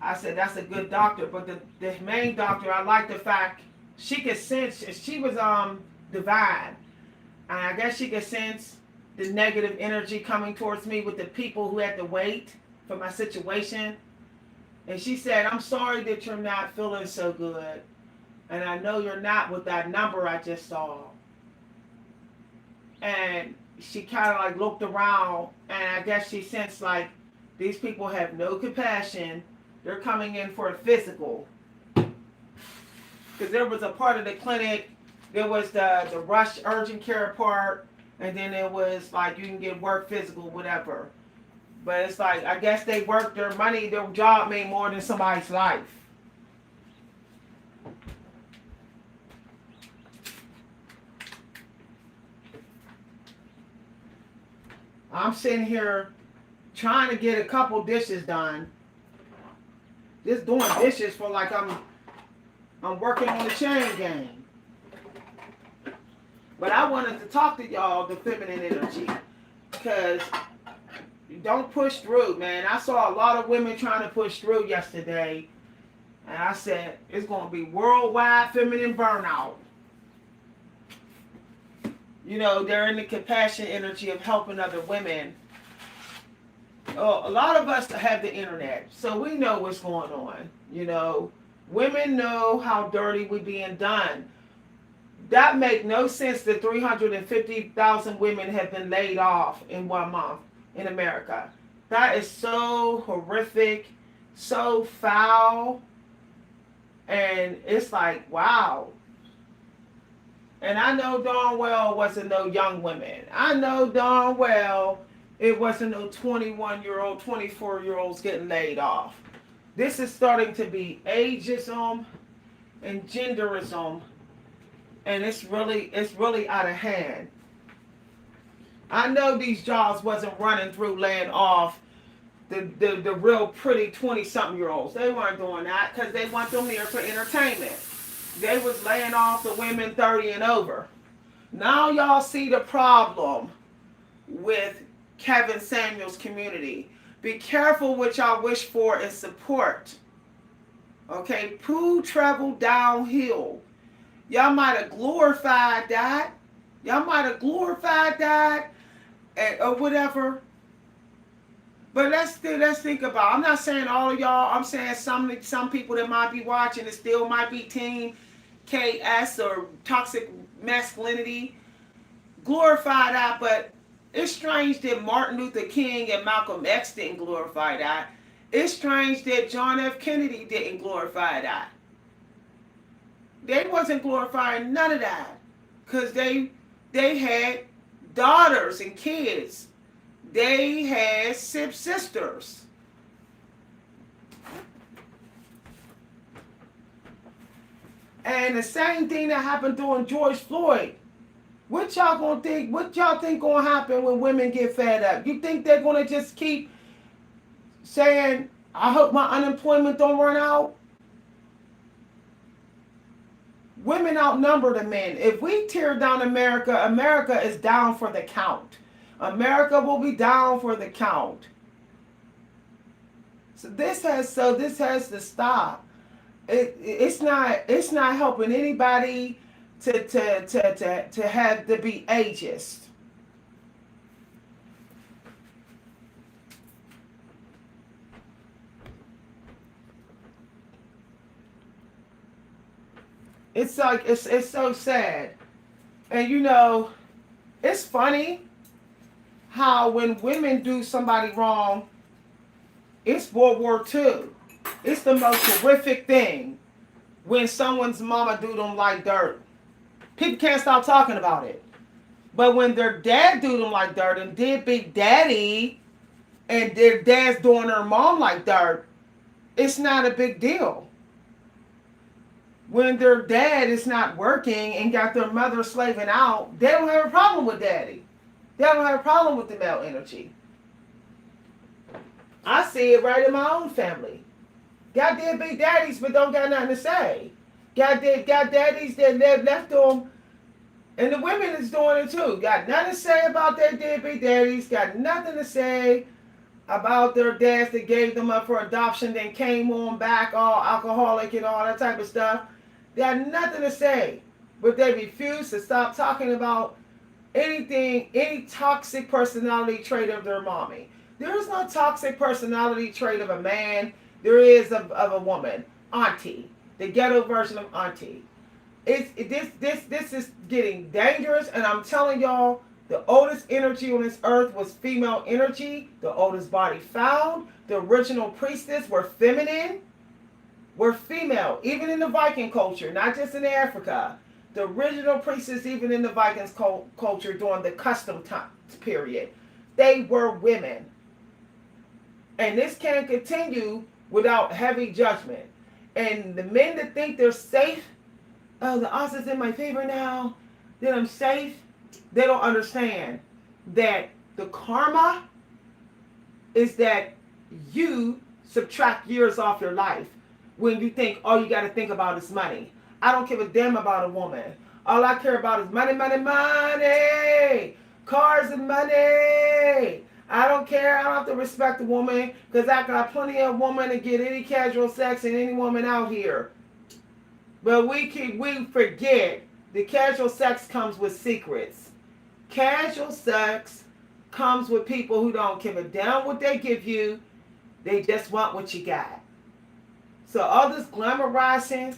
I said, that's a good doctor. But the main doctor, I like the fact she could sense, she was divine. And I guess she could sense the negative energy coming towards me with the people who had to wait for my situation. And she said, I'm sorry that you're not feeling so good. And I know you're not with that number I just saw. And she kind of like looked around, and I guess she sensed like these people have no compassion. They're coming in for a physical. because there was a part of the clinic, there was the rush urgent care part, and then it was like you can get work, physical, whatever. But it's like, I guess they worked their money, their job made more than somebody's life. I'm sitting here trying to get a couple dishes done. Just doing dishes for like I'm working on the chain gang. But I wanted to talk to y'all, the feminine energy, because don't push through, man. I saw a lot of women trying to push through yesterday, and I said it's going to be worldwide feminine burnout. You know, they're in the compassion energy of helping other women. Oh, a lot of us have the internet, so we know what's going on. You know, women know how dirty we being done. That make no sense that 350,000 women have been laid off in 1 month in America. That is so horrific, so foul, and it's like, wow. And I know darn well it wasn't no young women. I know darn well it wasn't no 21-year-old, 24-year-olds getting laid off. This is starting to be ageism and genderism, and it's really out of hand. I know these jobs wasn't running through laying off the real pretty 20-something-year-olds. They weren't doing that because they want them here for entertainment. They was laying off the women 30 and over. Now y'all see the problem with Kevin Samuel's community. Be careful what y'all wish for and support. Okay, poo travel downhill. Y'all might have glorified that. Y'all might have glorified that or whatever. But let's think about, I'm not saying all of y'all, I'm saying some people that might be watching it still might be Team KS or toxic masculinity. Glorify that, but it's strange that Martin Luther King and Malcolm X didn't glorify that. It's strange that John F. Kennedy didn't glorify that. They wasn't glorifying none of that because they had daughters and kids. They had sisters. And the same thing that happened during George Floyd. What y'all gonna think? What y'all think gonna happen when women get fed up? You think they're gonna just keep saying, "I hope my unemployment don't run out"? Women outnumber the men. If we tear down America, America is down for the count. America will be down for the count. So this has to stop. It's not helping anybody to have to be ageist. It's like it's so sad. And you know, it's funny how when women do somebody wrong, it's World War II. It's the most horrific thing when someone's mama do them like dirt. People can't stop talking about it. But when their dad do them like dirt and did Big Daddy and their dad's doing their mom like dirt, it's not a big deal. When their dad is not working and got their mother slaving out, they don't have a problem with daddy. They don't have a problem with the male energy. I see it right in my own family. Got dead big daddies, but don't got nothing to say. Got daddies that left them, and the women is doing it too. Got nothing to say about their dead big daddies. Got nothing to say about their dads that gave them up for adoption, then came on back all alcoholic and all that type of stuff. They got nothing to say, but they refuse to stop talking about anything, any toxic personality trait of their mommy. There is no toxic personality trait of a man. There is of a woman. Auntie. The ghetto version of auntie. This is getting dangerous, and I'm telling y'all, the oldest energy on this earth was female energy. The oldest body found. The original priestess were feminine. were female, even in the Viking culture, not just in Africa. The original priestess, even in the Vikings culture during the custom time period, they were women. And this can't continue without heavy judgment. And the men that think they're safe, oh, the odds is in my favor now, that I'm safe, they don't understand that the karma is that you subtract years off your life when you think all you got to think about is money. I don't give a damn about a woman. All I care about is money, money, money, cars and money. I don't care. I don't have to respect a woman because I got plenty of women to get any casual sex and any woman out here. But we forget the casual sex comes with secrets. Casual sex comes with people who don't give a damn what they give you. They just want what you got. So all this glamorizing,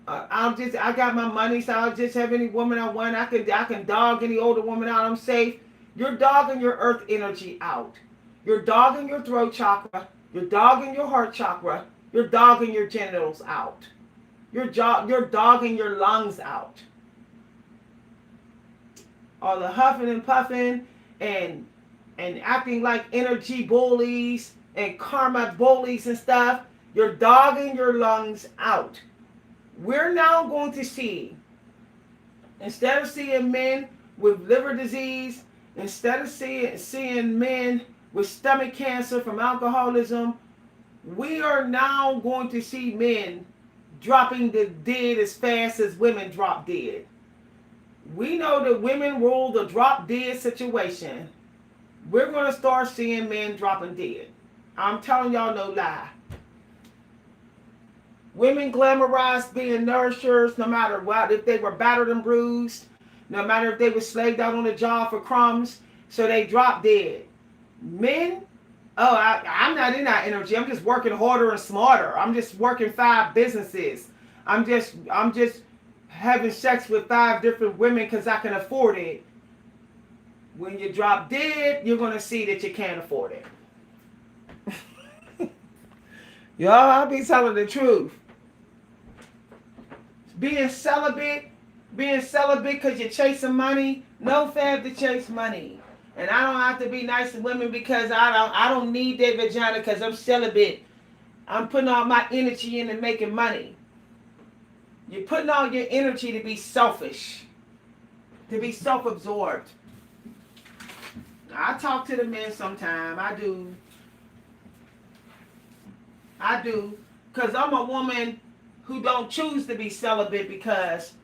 I got my money, so I'll just have any woman I want. I can dog any older woman out. I'm safe. You're dogging your earth energy out. You're dogging your throat chakra. You're dogging your heart chakra. You're dogging your genitals out. You're dogging your lungs out. All the huffing and puffing and acting like energy bullies and karma bullies and stuff. You're dogging your lungs out. We're now going to see, instead of seeing men with liver disease, instead of seeing men with stomach cancer from alcoholism, we are now going to see men dropping the dead as fast as women drop dead. We know that women rule the drop dead situation. We're going to start seeing men dropping dead. I'm telling y'all no lie. Women glamorize being nourishers no matter what, if they were battered and bruised, no matter if they were slaved out on the job for crumbs, so they drop dead. Men, I'm not in that energy. I'm just working harder and smarter. I'm just working 5 businesses. I'm just having sex with 5 different women because I can afford it. When you drop dead, you're going to see that you can't afford it. Y'all, I'll be telling the truth. Being celibate because you're chasing money, no fab to chase money. And I don't have to be nice to women because I don't need their vagina because I'm celibate. I'm putting all my energy into making money. You're putting all your energy to be selfish, to be self-absorbed. I talk to the men sometime. I do. Because I'm a woman who don't choose to be celibate because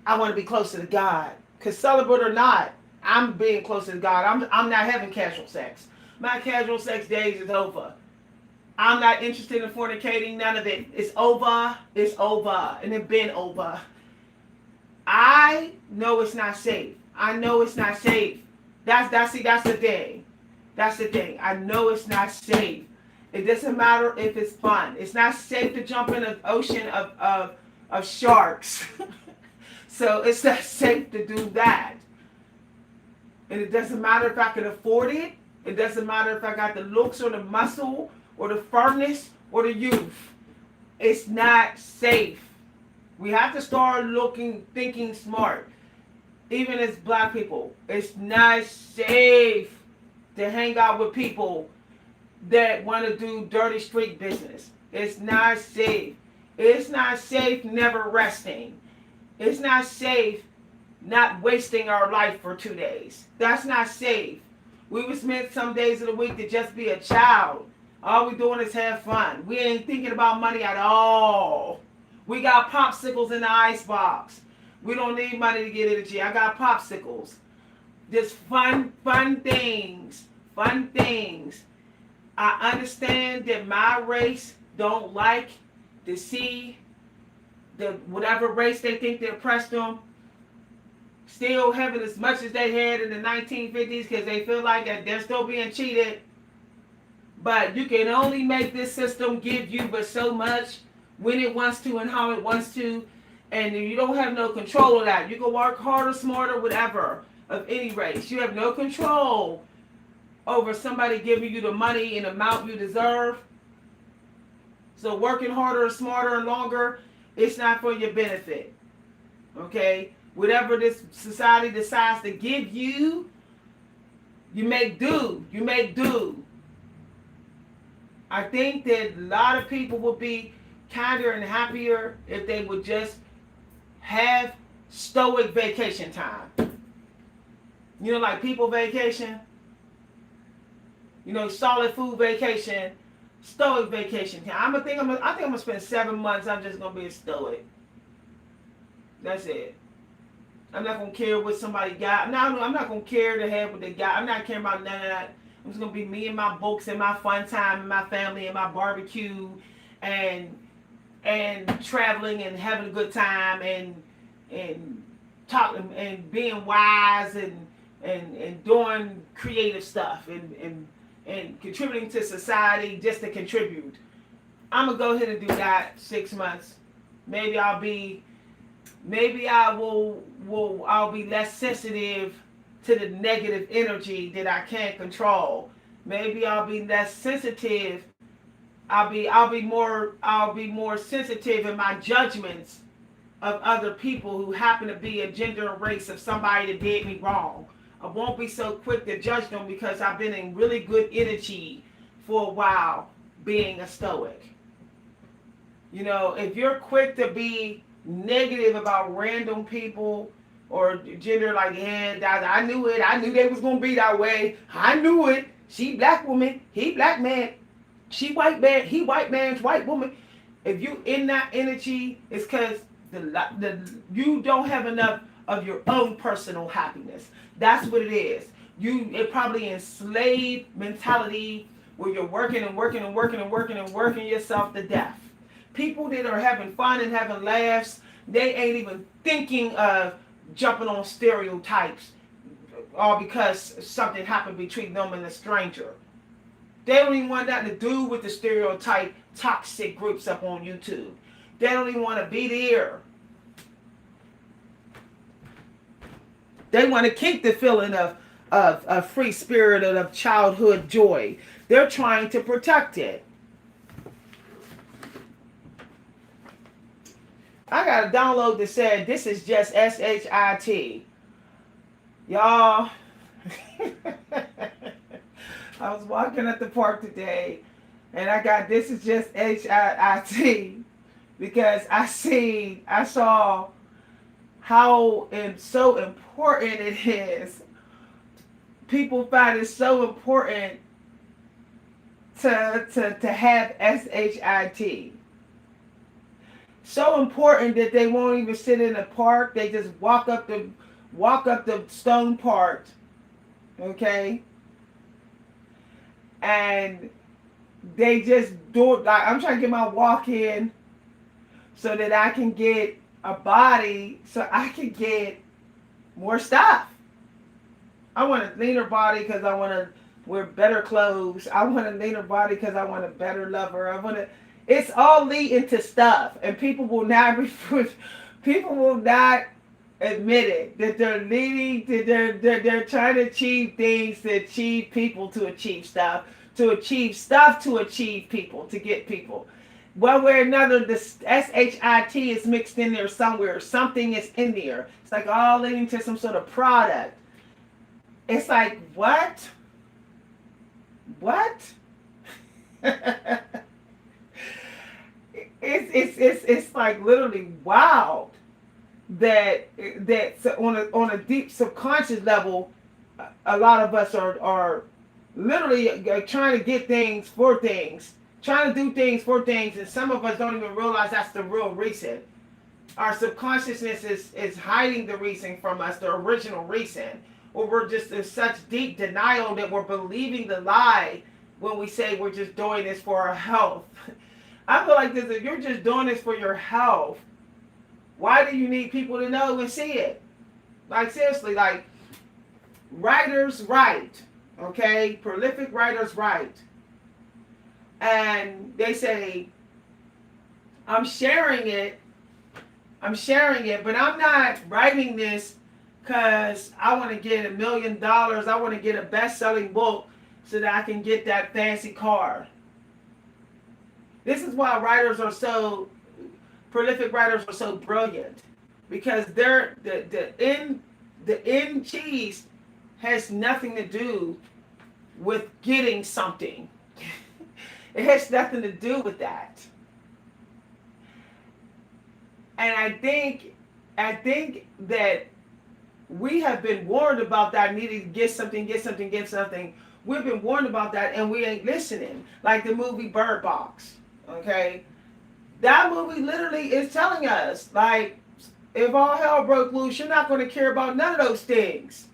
I want to be closer to God. Because celibate or not, I'm being closer to God. I'm not having casual sex. My casual sex days is over. I'm not interested in fornicating, none of it. It's over. It's over. And it's been over. I know it's not safe. I know it's not safe. That's the thing. That's the thing. I know it's not safe. It doesn't matter if it's fun. It's not safe to jump in an ocean of sharks. So it's not safe to do that. And it doesn't matter if I can afford it. It doesn't matter if I got the looks or the muscle or the firmness or the youth. It's not safe. We have to start thinking smart. Even as black people, it's not safe to hang out with people that want to do dirty street business. It's not safe. It's not safe never resting. It's not safe not wasting our life for 2 days. That's not safe. We was meant some days of the week to just be a child. All we doing is have fun. We ain't thinking about money at all. We got popsicles in the icebox. We don't need money to get energy. I got popsicles. Just fun things. Fun things. I understand that my race don't like to see the whatever race they think they oppressed them still having as much as they had in the 1950s because they feel like that they're still being cheated. But you can only make this system give you but so much when it wants to and how it wants to. And you don't have no control of that. You can work harder, smarter, whatever, of any race. You have no control over somebody giving you the money in the amount you deserve. So working harder, smarter, and longer, it's not for your benefit. Okay? Whatever this society decides to give you, you make do. You make do. I think that a lot of people would be kinder and happier if they would just have stoic vacation time. You know, like people vacation. You know, solid food vacation, stoic vacation time. I think I'm gonna spend 7 months. I'm just gonna be a stoic. That's it. I'm not gonna care what somebody got. No, I'm not gonna care to have what they got. I'm not caring about none of that. I'm just gonna be me and my books and my fun time and my family and my barbecue and traveling and having a good time and talking and being wise and doing creative stuff and contributing to society just to contribute. I'm gonna go ahead and do that 6 months. Maybe I'll be less sensitive to the negative energy that I can't control. Maybe I'll be less sensitive. I'll be more sensitive in my judgments of other people who happen to be a gender or race of somebody that did me wrong. I won't be so quick to judge them because I've been in really good energy for a while being a stoic. You know, if you're quick to be negative about random people or gender, like, yeah, I knew it. I knew they was going to be that way. I knew it. She black woman. He black man. She white man. He white man's white woman. If you in that energy, it's because you don't have enough of your own personal happiness. That's what it is. It probably enslaved mentality where you're working and working and working and working and working yourself to death. People that are having fun and having laughs, they ain't even thinking of jumping on stereotypes all because something happened between them and a stranger. They don't even want nothing to do with the stereotype toxic groups up on YouTube. They don't even want to be there. They want to keep the feeling of free spirit and of childhood joy. They're trying to protect it. I got a download that said this is just SHIT. Y'all, I was walking at the park today and I got this is just HIT because I saw how so important it is. People find it so important to have SHIT. So important that they won't even sit in the park. They just walk up the stone part, okay? And they just do it. Like, I'm trying to get my walk in so that I can get a body, so I can get more stuff. I want a leaner body because I want to wear better clothes. I want a leaner body because I want a better lover. It's all leading to stuff, and people will not admit it, that they're leading to they're trying to achieve things, to achieve people, to achieve stuff, to achieve people, to get people. One way or another, the SHIT is mixed in there somewhere. Something is in there. It's like all leading to some sort of product. It's like, what? It's like literally wild that on a deep subconscious level, a lot of us are literally trying to get things for things, trying to do things for things, and some of us don't even realize that's the real reason. Our subconsciousness is hiding the reason from us, the original reason, or we're just in such deep denial that we're believing the lie when we say we're just doing this for our health. I feel like this, if you're just doing this for your health, why do you need people to know and see it? Like, seriously, like, writers write, okay? Prolific writers write. And they say, I'm sharing it, but I'm not writing this because I want to get $1 million. I want to get a best-selling book so that I can get that fancy car. This is why prolific writers are so brilliant, because the end cheese has nothing to do with getting something. It has nothing to do with that. And I think that we have been warned about that, needing to get something. We've been warned about that, and we ain't listening. Like the movie Bird Box, okay? That movie literally is telling us, like, if all hell broke loose, you're not going to care about none of those things.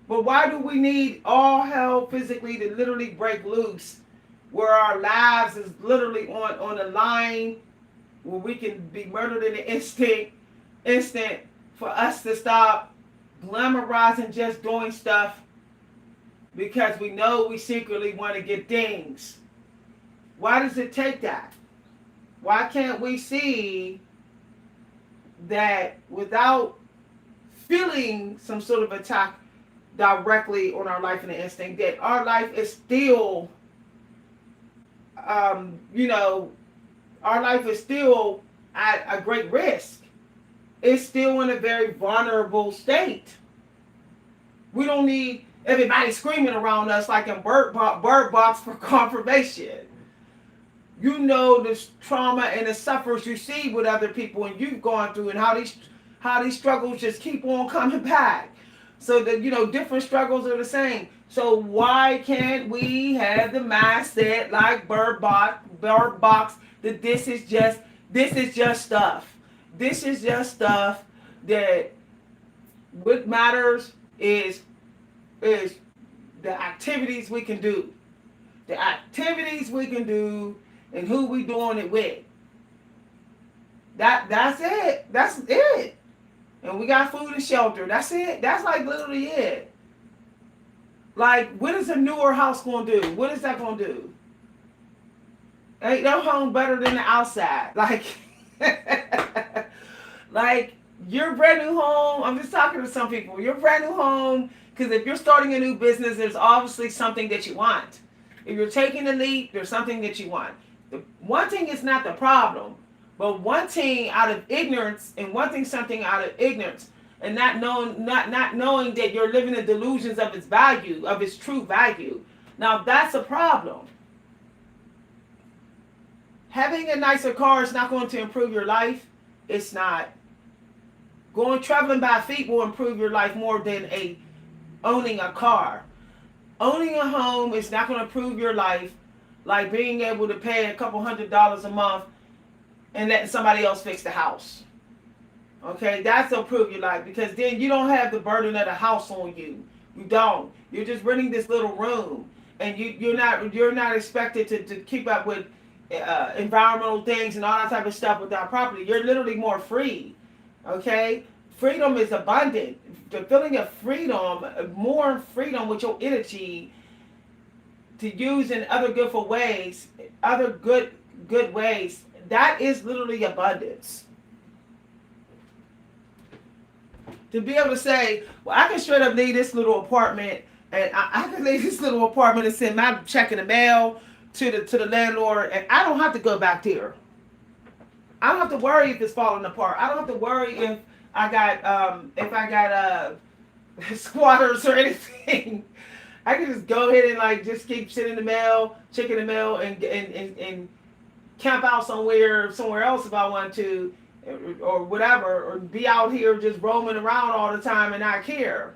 But why do we need all hell physically to literally break loose, where our lives is literally on the line, where we can be murdered in an instant, for us to stop glamorizing just doing stuff because we know we secretly want to get things? Why does it take that? Why can't we see that without feeling some sort of attack directly on our life and the instinct, that our life is still, our life is still at a great risk. It's still in a very vulnerable state. We don't need everybody screaming around us like in Bird Box for confirmation. You know the trauma and the suffers you see with other people and you've gone through, and how these struggles just keep on coming back. So that, different struggles are the same. So why can't we have the mindset like Bird Box, that this is just stuff. This is just stuff, that what matters is the activities we can do. The activities we can do and who we doing it with. That's it. That's it. And we got food and shelter. That's it. That's like literally it. Like, what is a newer house going to do? What is that going to do? Ain't no home better than the outside. Like, like your brand new home. I'm just talking to some people. Your brand new home, because if you're starting a new business, there's obviously something that you want. If you're taking a leap, there's something that you want. The wanting is not the problem, but wanting out of ignorance and wanting something out of ignorance and not knowing that you're living the delusions of its value, of its true value. Now that's a problem. Having a nicer car is not going to improve your life. It's not. Traveling by feet will improve your life more than owning a car. Owning a home is not going to improve your life like being able to pay a couple $100s a month and letting somebody else fix the house. Okay, that's to improve your life, because then you don't have the burden of the house on you. You don't. You're just renting this little room, and you're not expected to keep up with environmental things and all that type of stuff with that property. You're literally more free. Okay, freedom is abundant. The feeling of freedom, more freedom with your energy to use in other good ways, that is literally abundance. To be able to say, well, I can straight up leave this little apartment, and I can leave this little apartment and send my check in the mail to the landlord, and I don't have to go back there. I don't have to worry if it's falling apart. I don't have to worry if I got squatters or anything. I can just go ahead and just keep checking the mail, and camp out somewhere else if I want to, or whatever, or be out here just roaming around all the time and not care.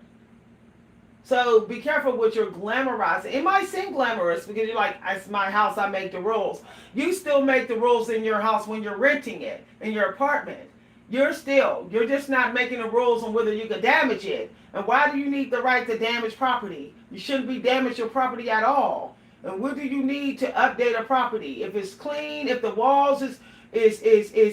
So be careful what you're glamorizing. It might seem glamorous because you're like, it's my house, I make the rules. You still make the rules in your house when you're renting it, in your apartment. You're just not making the rules on whether you can damage it. And why do you need the right to damage property? You shouldn't be damaging your property at all. And what do you need to update a property? If it's clean, if the walls is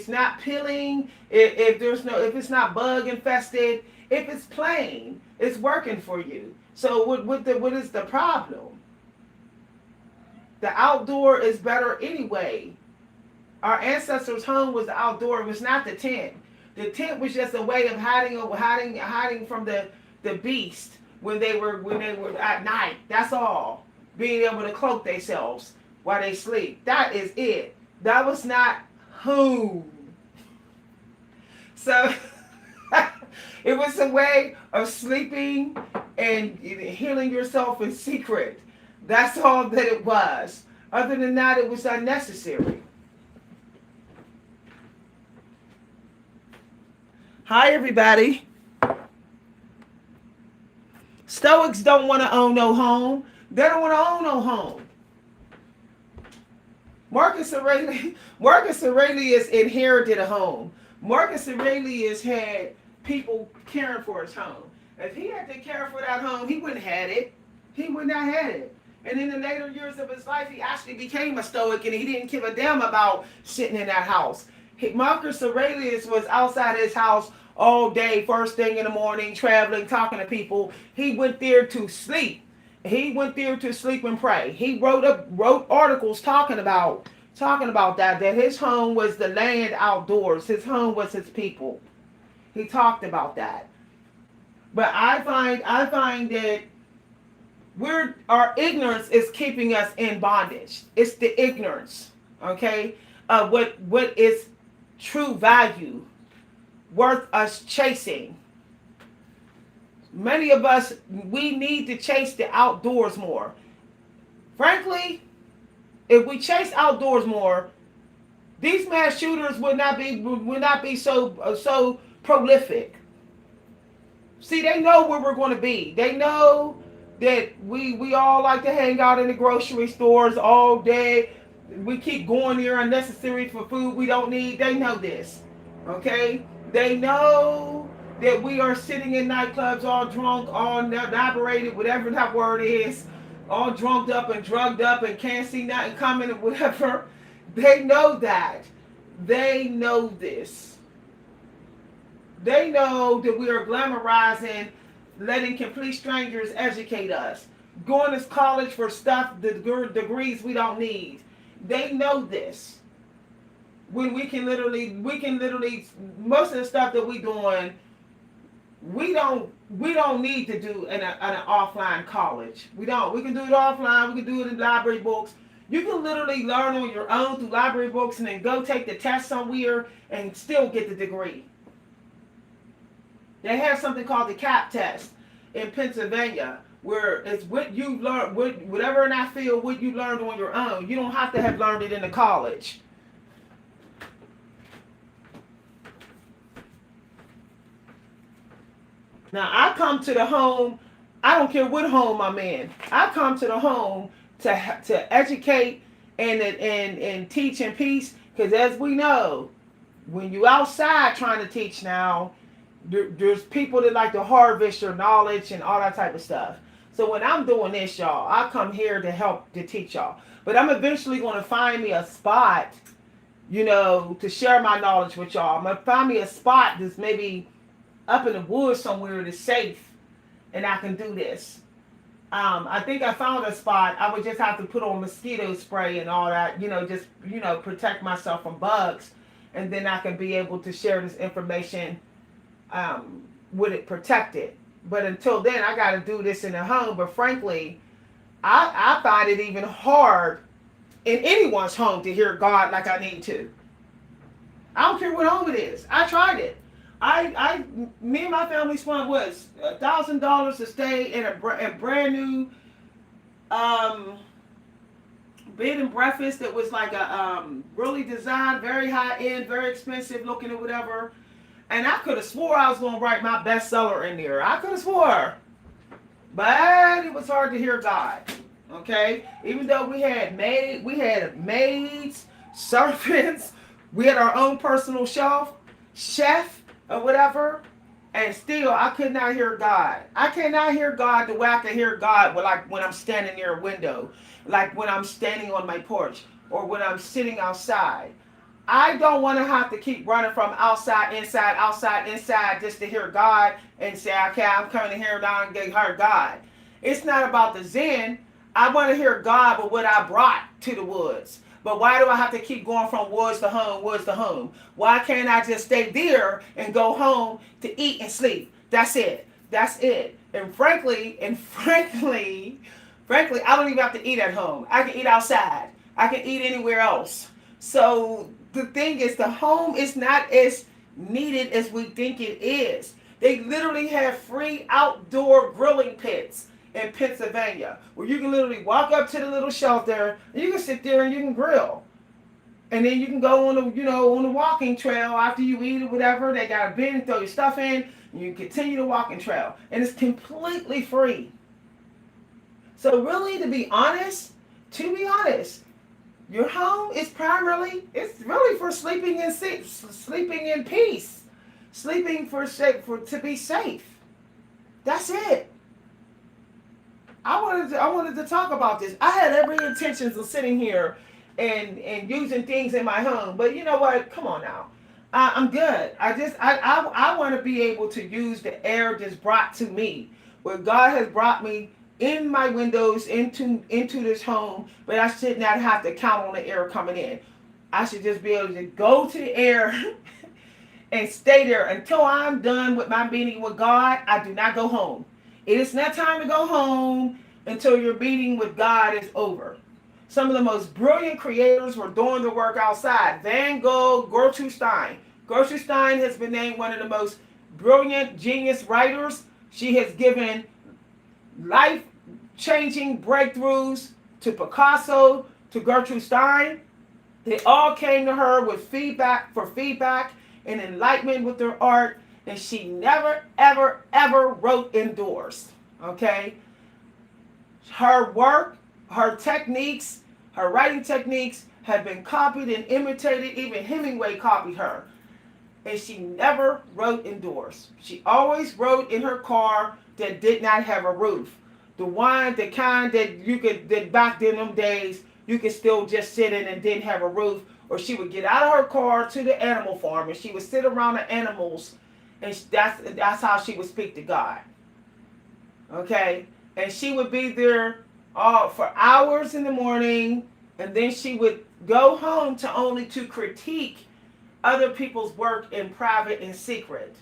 not peeling, if it's not bug infested, if it's plain, it's working for you. So what is the problem? The outdoor is better anyway. Our ancestors' home was the outdoor. It was not the tent. The tent was just a way of hiding from the beast when they were at night. That's all. Being able to cloak themselves. while they sleep. That is it. That was not home. So it was a way of sleeping and healing yourself in secret. That's all that it was. Other than that, it was unnecessary. Hi, everybody. Stoics don't want to own no home. They don't want to own no home. Marcus Aurelius inherited a home. Marcus Aurelius had people caring for his home. If he had to care for that home, he wouldn't have had it. He would not have it. And in the later years of his life, he actually became a Stoic, and he didn't give a damn about sitting in that house. Marcus Aurelius was outside his house all day, first thing in the morning, traveling, talking to people. He went there to sleep. He went there to sleep and pray. He wrote articles talking about that his home was the land outdoors. His home was his people. He talked about that. But I find that our ignorance is keeping us in bondage. It's the ignorance, okay, of what is true value, worth us chasing. Many of us, we need to chase the outdoors more. Frankly, if we chase outdoors more, these mass shooters would not be so prolific. See, they know where we're going to be. They know that we all like to hang out in the grocery stores all day. We keep going there unnecessary for food we don't need. They know this. Okay? They know that we are sitting in nightclubs all drunk, all inebriated, whatever that word is, all drunked up and drugged up and can't see nothing coming or whatever. They know that. They know this. They know that we are glamorizing, letting complete strangers educate us, going to college for stuff, the degrees we don't need. They know this. When we can literally, most of the stuff that we doing, we don't need to do in an offline college. We don't. We can do it offline. We can do it in library books. You can literally learn on your own through library books and then go take the test somewhere and still get the degree. They have something called the CAP test in Pennsylvania, where it's what you learn, whatever in that field, what you learned on your own. You don't have to have learned it in the college. Now, I come to the home, I don't care what home I'm in. I come to the home to educate and teach in peace, because as we know, when you outside trying to teach now, there's people that like to harvest your knowledge and all that type of stuff. So when I'm doing this, y'all, I come here to help to teach y'all. But I'm eventually going to find me a spot, to share my knowledge with y'all. I'm going to find me a spot that's maybe up in the woods somewhere that's safe, and I can do this. I think I found a spot. I would just have to put on mosquito spray and all that, just protect myself from bugs, and then I can be able to share this information with it protected. But until then, I got to do this in the home. But frankly, I find it even hard in anyone's home to hear God like I need to. I don't care what home it is. I tried it. Me and my family spent $1,000 to stay in a brand new bed and breakfast that was like a really designed, very high end, very expensive looking or whatever. And I could have swore I was going to write my bestseller in there. I could have swore. But it was hard to hear God. Okay? Even though we had maids, servants, we had our own personal chef, or whatever, and still I could not hear God. I cannot hear God the way I can hear God when I'm standing near a window, like when I'm standing on my porch, or when I'm sitting outside. I don't want to have to keep running from outside, inside, just to hear God and say, okay, I'm coming here now and get heard God. It's not about the Zen. I want to hear God with what I brought to the woods. But why do I have to keep going from woods to home? Why can't I just stay there and go home to eat and sleep? That's it. And frankly, I don't even have to eat at home. I can eat outside. I can eat anywhere else. So the thing is, the home is not as needed as we think it is. They literally have free outdoor grilling pits in Pennsylvania where you can literally walk up to the little shelter and you can sit there and you can grill. And then you can go on on the walking trail after you eat or whatever. They got a bin, throw your stuff in, and you continue the walking trail. And it's completely free. So really, to be honest, your home is it's really for sleeping in peace, sleeping to be safe. That's it. I wanted to talk about this. I had every intentions of sitting here and using things in my home, but you know what? Come on now. I'm good. I want to be able to use the air that's brought to me, where God has brought me in my windows into this home, but I should not have to count on the air coming in. I should just be able to go to the air and stay there until I'm done with my meeting with God. I do not go home. It is not time to go home until your meeting with God is over. Some of the most brilliant creators were doing the work outside. Van Gogh, Gertrude Stein. Gertrude Stein has been named one of the most brilliant genius writers. She has given life-changing breakthroughs to Picasso, to Gertrude Stein. They all came to her with feedback and enlightenment with their art, and she never, ever, ever wrote indoors. Okay? Her work, her techniques, her writing techniques have been copied and imitated. Even Hemingway copied her. And she never wrote indoors. She always wrote in her car that did not have a roof. The kind that back in them days, you could still just sit in and didn't have a roof. Or she would get out of her car to the animal farm and she would sit around the animals, and that's how she would speak to God. Okay? And she would be there for hours in the morning, and then she would go home to critique other people's work in private and secret.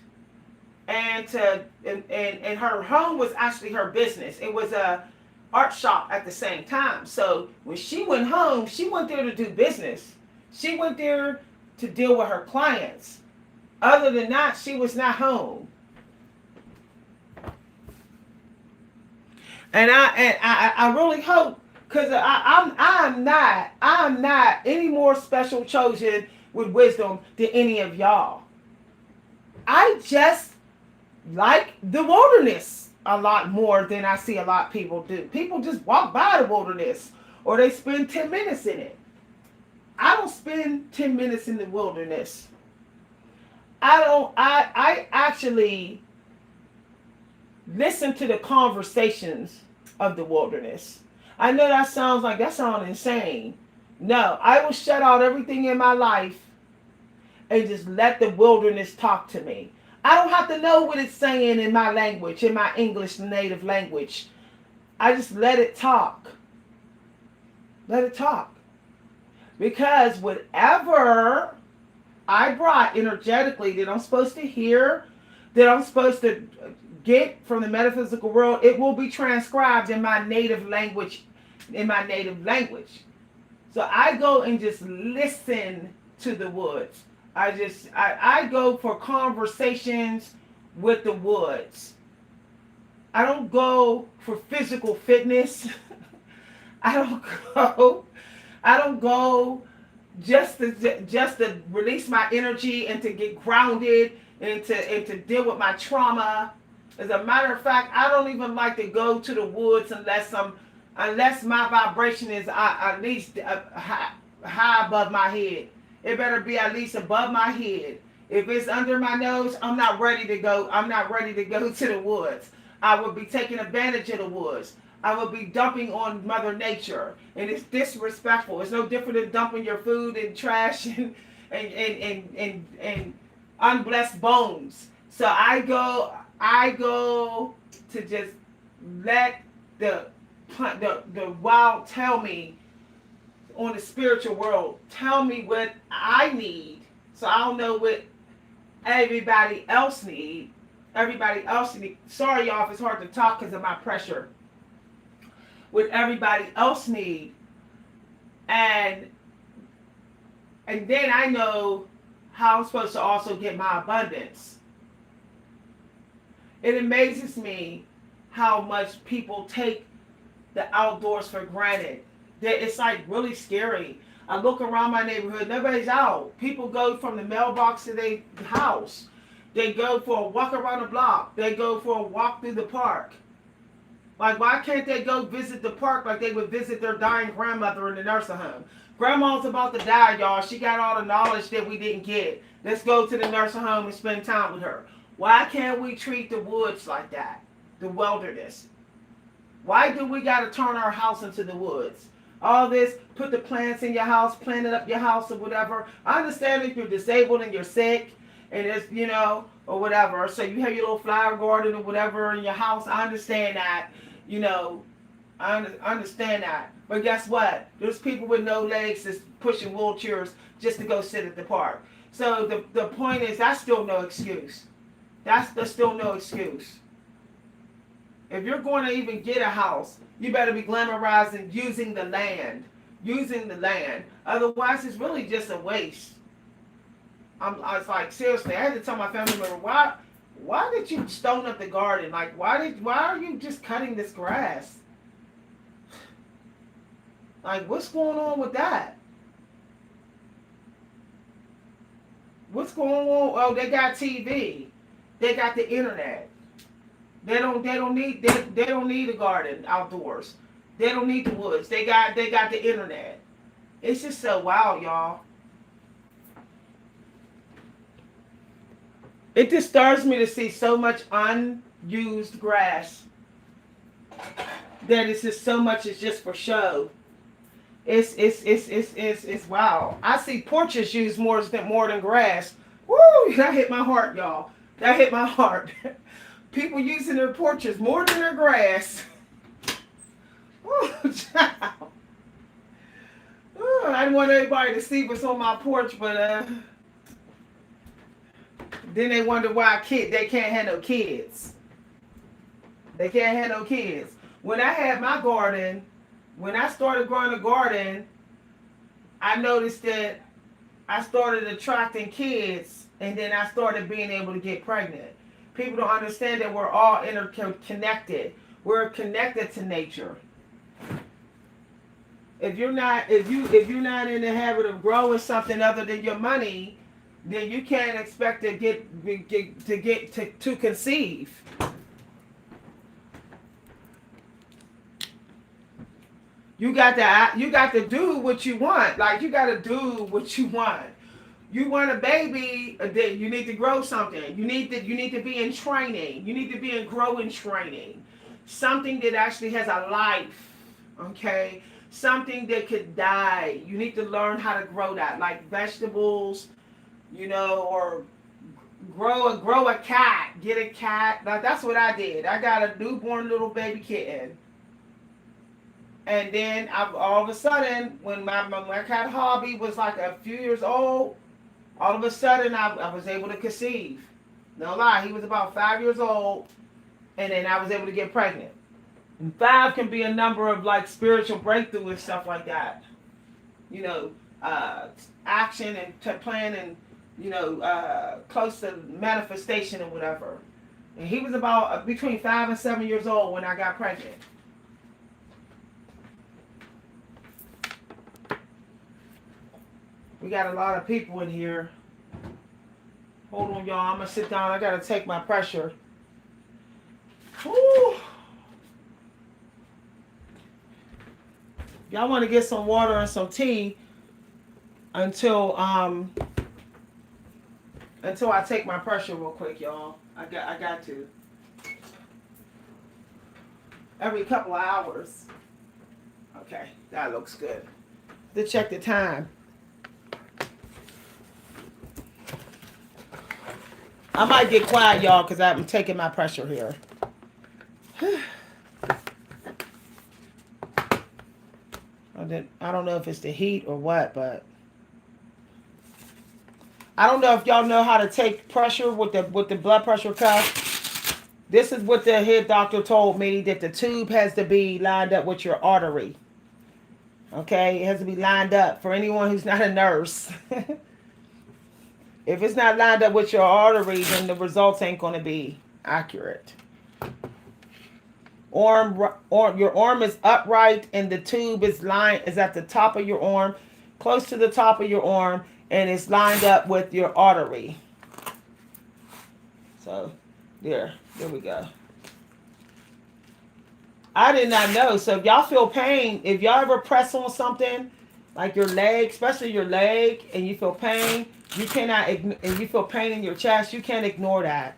And her home was actually her business. It was a art shop at the same time. So when she went home, she went there to do business. She went there to deal with her clients. Other than that, she was not home. And I really hope, because I'm not any more special chosen with wisdom than any of y'all. I just like the wilderness a lot more than I see a lot of people do. People just walk by the wilderness or they spend 10 minutes in it. I don't spend 10 minutes in the wilderness. I actually listen to the conversations of the wilderness. I know that sounds insane. No, I will shut out everything in my life and just let the wilderness talk to me. I don't have to know what it's saying in my language, in my English native language. I just let it talk. Let it talk. Because whatever I brought energetically that I'm supposed to hear, that I'm supposed to get from the metaphysical world, it will be transcribed in my native language, So I go and just listen to the woods. I go for conversations with the woods. I don't go for physical fitness. I don't go just to release my energy and to get grounded and to deal with my trauma. As a matter of fact, I don't even like to go to the woods unless my vibration is at least high above my head. It better be at least above my head. If it's under my nose, I'm not ready to go. I'm not ready to go to the woods. I would be taking advantage of the woods. I would be dumping on Mother Nature. And it's disrespectful. It's no different than dumping your food and trash and unblessed bones. So I go to just let the wild tell me, on the spiritual world, tell me what I need, so I don't know what everybody else need. Sorry, y'all, if it's hard to talk because of my pressure. What everybody else need, And then I know how I'm supposed to also get my abundance. It amazes me how much people take the outdoors for granted. That it's like really scary. I look around my neighborhood, nobody's out. People go from the mailbox to their house. They go for a walk around the block. They go for a walk through the park. Like, why can't they go visit the park like they would visit their dying grandmother in the nursing home? Grandma's about to die, y'all. She got all the knowledge that we didn't get. Let's go to the nursing home and spend time with her. Why can't we treat the woods like that? The wilderness. Why do we got to turn our house into the woods? All this, put the plants in your house, plant it up your house or whatever. I understand if you're disabled and you're sick and it's, you know, or whatever. So you have your little flower garden or whatever in your house. I understand that, you know, I understand that. But guess what? There's people with no legs that's pushing wheelchairs just to go sit at the park. So the point is, that's still no excuse. That's still no excuse. If you're going to even get a house, you better be glamorizing using the land. Using the land. Otherwise, it's really just a waste. I was like, seriously, I had to tell my family member, why did you stone up the garden? Like, why are you just cutting this grass? Like, what's going on with that? What's going on? Oh, they got TV. They got the internet. They don't need a garden outdoors. They don't need the woods. They got the internet. It's just so wild, y'all. It disturbs me to see so much unused grass. That it's just so much is just for show. It's wow. I see porches used more than grass. Woo! That hit my heart, y'all. That hit my heart. People using their porches more than their grass. Ooh, child. Ooh, I didn't want everybody to see what's on my porch, but then they wonder why they can't have no kids. They can't have no kids. When I had my garden, when I started growing a garden, I noticed that I started attracting kids, and then I started being able to get pregnant. People don't understand that we're all interconnected. We're connected to nature. If you're not in the habit of growing something other than your money, then you can't expect to conceive. You got to do what you want. Like, you got to do what you want. You want a baby, then you need to grow something. You need to be in training. You need to be in growing training. Something that actually has a life, okay? Something that could die. You need to learn how to grow that, like vegetables, you know, or grow a cat. Get a cat. Like, that's what I did. I got a newborn little baby kitten. And then all of a sudden, when my cat hobby was like a few years old, all of a sudden I was able to conceive. No lie, he was about 5 years old, and then I was able to get pregnant. And 5 can be a number of like spiritual breakthrough and stuff like that. You know, action and plan and, you know, close to manifestation and whatever. And he was about between 5 and 7 years old when I got pregnant. We got a lot of people in here. Hold on, y'all. I'm going to sit down. I got to take my pressure. Whew. Y'all want to get some water and some tea until I take my pressure real quick, y'all. I got to. Every couple of hours. Okay, that looks good. Let's check the time. I might get quiet, y'all, because I'm taking my pressure here. I don't know if it's the heat or what, but I don't know if y'all know how to take pressure with the blood pressure cuff. This is what the head doctor told me, that the tube has to be lined up with your artery. Okay, it has to be lined up for anyone who's not a nurse. If it's not lined up with your artery, then the results ain't going to be accurate. Your arm is upright and the tube is at the top of your arm, close to the top of your arm, and it's lined up with your artery. So, there we go. I did not know. So if y'all feel pain, if y'all ever press on something like your leg, especially your leg, and you feel pain, you cannot, and you feel pain in your chest, you can't ignore that.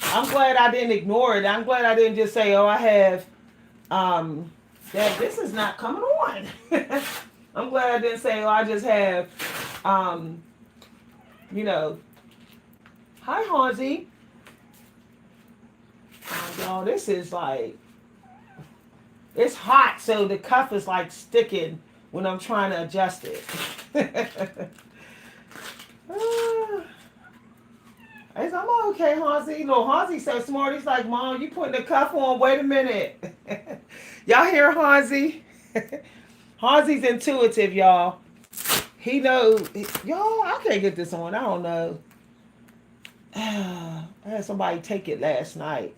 I'm glad I didn't ignore it. I'm glad I didn't just say, oh, I have, that this is not coming on. I'm glad I didn't say, oh, I just have, you know, hi, Hansi. Y'all, this is like, it's hot, so the cuff is like sticking when I'm trying to adjust it. I'm okay, Hansi. No, Hansi's so smart. He's like, Mom, you putting the cuff on. Wait a minute. Y'all hear Hansi? Hansi's intuitive, y'all. He knows. Y'all, I can't get this on. I don't know. I had somebody take it last night.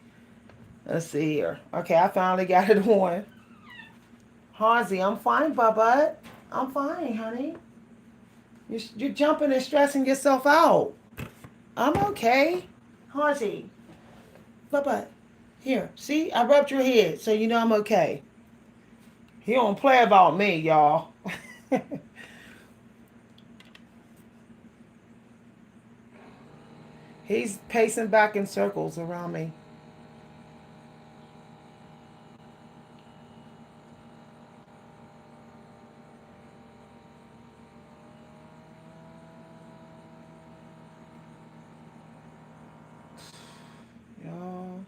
Let's see here. Okay, I finally got it on. Hansi, I'm fine, Bubba. I'm fine, honey. You're jumping and stressing yourself out. I'm okay. Hansi. Bubba. Here. See? I rubbed your head, so you know I'm okay. He don't play about me, y'all. He's pacing back in circles around me. Y'all.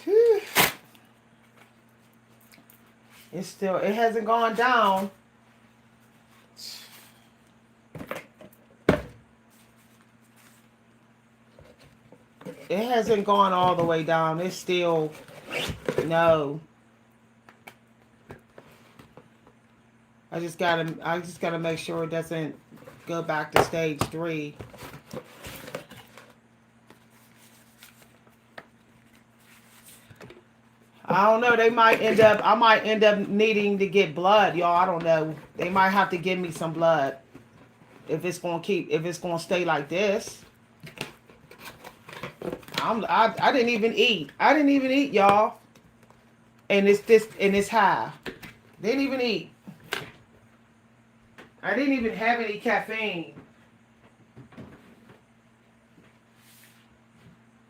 Whew. It hasn't gone down. It hasn't gone all the way down. It's still, no. I just gotta make sure it doesn't go back to stage 3. I don't know. I might end up needing to get blood, y'all. I don't know. They might have to give me some blood if it's gonna stay like this. I didn't even eat. I didn't even eat, y'all. And it's high. Didn't even eat. I didn't even have any caffeine.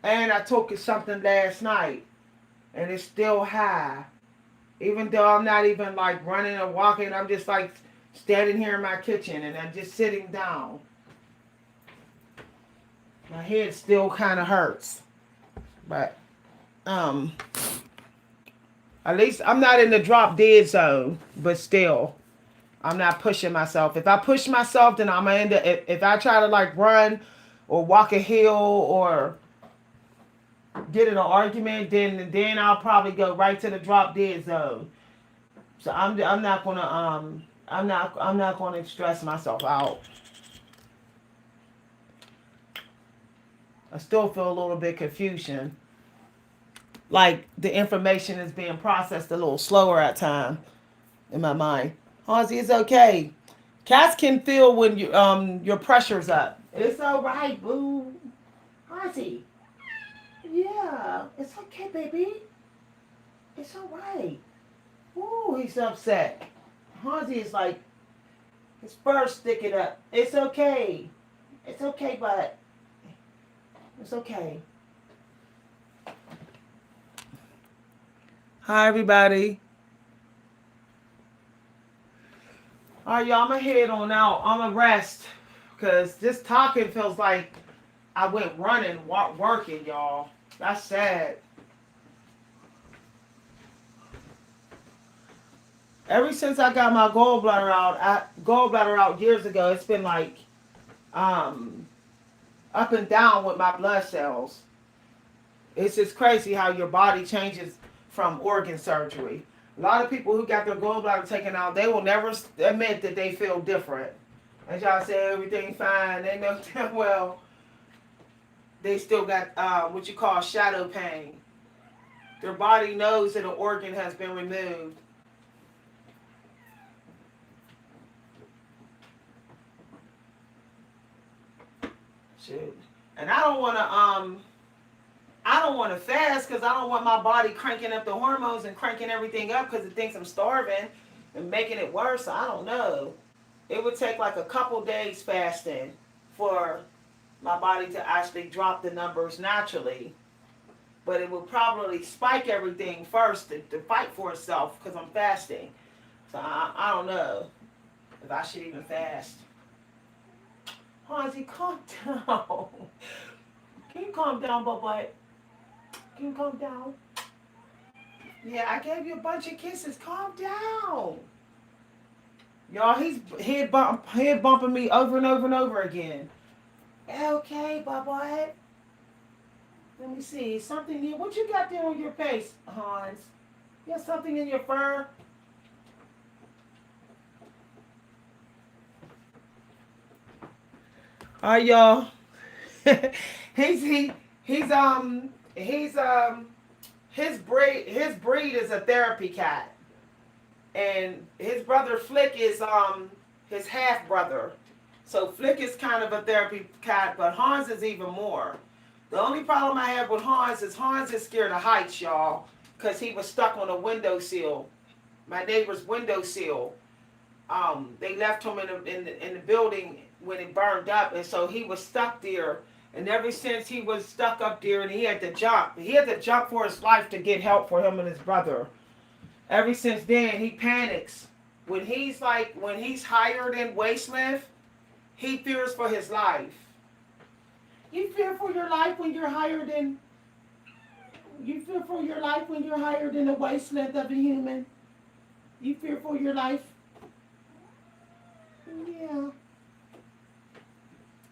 And I took something last night. And it's still high. Even though I'm not even like running or walking, I'm just like standing here in my kitchen and I'm just sitting down. My head still kind of hurts. But, at least I'm not in the drop dead zone, but still, I'm not pushing myself. If I push myself, then I'm gonna end up, if I try to like run or walk a hill or get in an argument, then I'll probably go right to the drop dead zone. So I'm not gonna stress myself out. I still feel a little bit confusion. Like the information is being processed a little slower at times in my mind. Hansi, it's okay. Cats can feel when your pressure's up. It's all right, boo. Hansi. Yeah, it's okay, baby. It's all right. Ooh, he's upset. Hansi is like, his fur's sticking up. It's okay. It's okay, bud. It's okay. Hi, everybody. All right, y'all, I'm going to head on out. I'm going to rest because this talking feels like I went running, working, y'all. That's sad. Ever since I got my gallbladder out years ago, it's been like um, up and down with my blood cells. It's just crazy how your body changes from organ surgery. A lot of people who got their gallbladder taken out, they will never admit that they feel different. As y'all say, everything fine. They know damn well they still got what you call shadow pain. Their body knows that an organ has been removed. Shoot. And I don't want to fast because I don't want my body cranking up the hormones and cranking everything up because it thinks I'm starving and making it worse. I don't know. It would take like a couple days fasting for my body to actually drop the numbers naturally. But it will probably spike everything first to fight for itself because I'm fasting. So I don't know if I should even fast. Hansi, calm down. Can you calm down, Bubba? Can you calm down? Yeah, I gave you a bunch of kisses. Calm down. Y'all, he's head bumping me over and over and over again. Okay, Bubba. Let me see. Something here. What you got there on your face, Hans? You got something in your fur? All right, y'all. he's his breed is a therapy cat, and his brother Flick is his half brother. So Flick is kind of a therapy cat, but Hans is even more. The only problem I have with Hans is scared of heights, y'all, because he was stuck on a windowsill, my neighbor's windowsill. They left him in the building when it burned up, and so he was stuck there. And ever since he was stuck up there, and he had to jump. He had to jump for his life to get help for him and his brother. Ever since then, he panics. When he's higher than waistlift, he fears for his life. You fear for your life when you're higher than. You fear for your life when you're higher than the waist length of a human. You fear for your life. Yeah.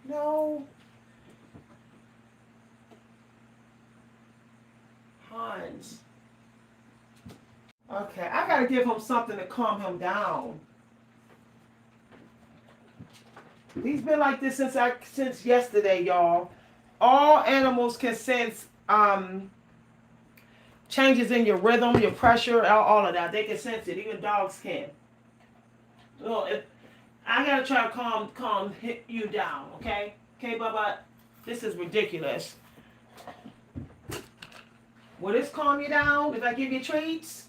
No. Hans. Okay, I gotta give him something to calm him down. He's been like this since yesterday, y'all. All animals can sense changes in your rhythm, your pressure, all of that. They can sense it. Even dogs can. So I gotta try to calm you down, okay? Okay, Bubba? This is ridiculous. Will this calm you down if I give you treats?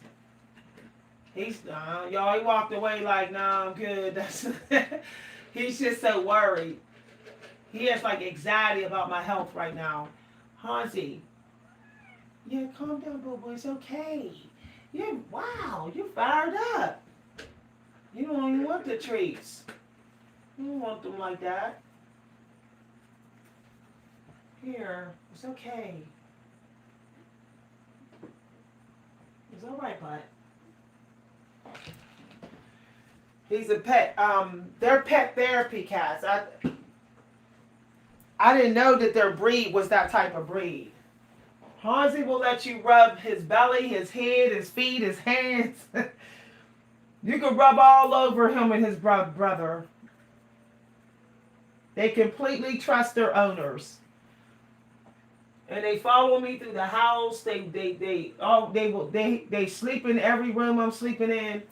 Y'all, he walked away like, nah, I'm good. That's he's just so worried. He has like anxiety about my health right now. Hansi. Yeah, calm down, Bubba. It's okay. Wow, you fired up. You don't even want the treats. You don't want them like that. Here, it's okay. It's all right, bud. He's a pet. They're pet therapy cats. I didn't know that their breed was that type of breed. Hansi will let you rub his belly, his head, his feet, his hands. You can rub all over him and his brother. They completely trust their owners. And they follow me through the house. They sleep in every room I'm sleeping in.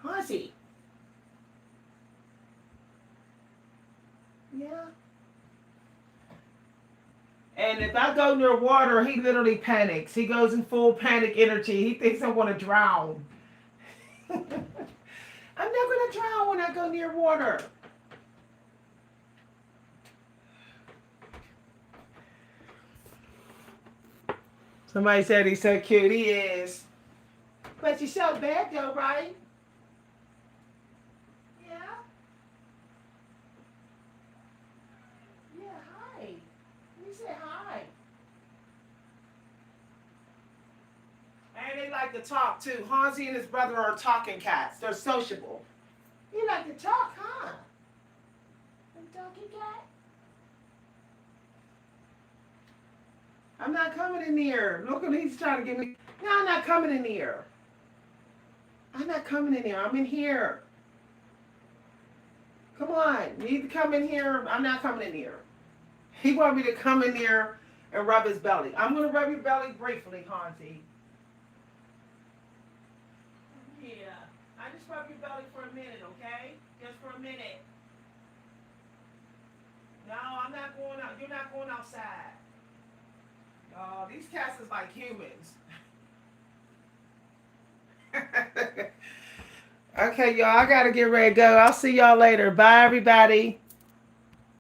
Hansi. Yeah. And if I go near water, he literally panics. He goes in full panic energy. He thinks I'm going to drown. I'm not going to drown when I go near water. Somebody said he's so cute. He is. But you're so bad though, right? Yeah? Yeah, hi. You say hi. like to talk too. Hansi and his brother are talking cats. They're sociable. You like to talk, huh? You talking cat? I'm not coming in here. Look at he's trying to get me. No, I'm not coming in here. I'm not coming in here. I'm in here. Come on. You need to come in here. I'm not coming in here. He want me to come in here and rub his belly. I'm going to rub your belly briefly, Hansi. Yeah. I just rub your belly for a minute, okay? Just for a minute. No, I'm not going out. You're not going outside. Oh, these cats is like humans. Okay, y'all, I got to get ready to go. I'll see y'all later. Bye, everybody.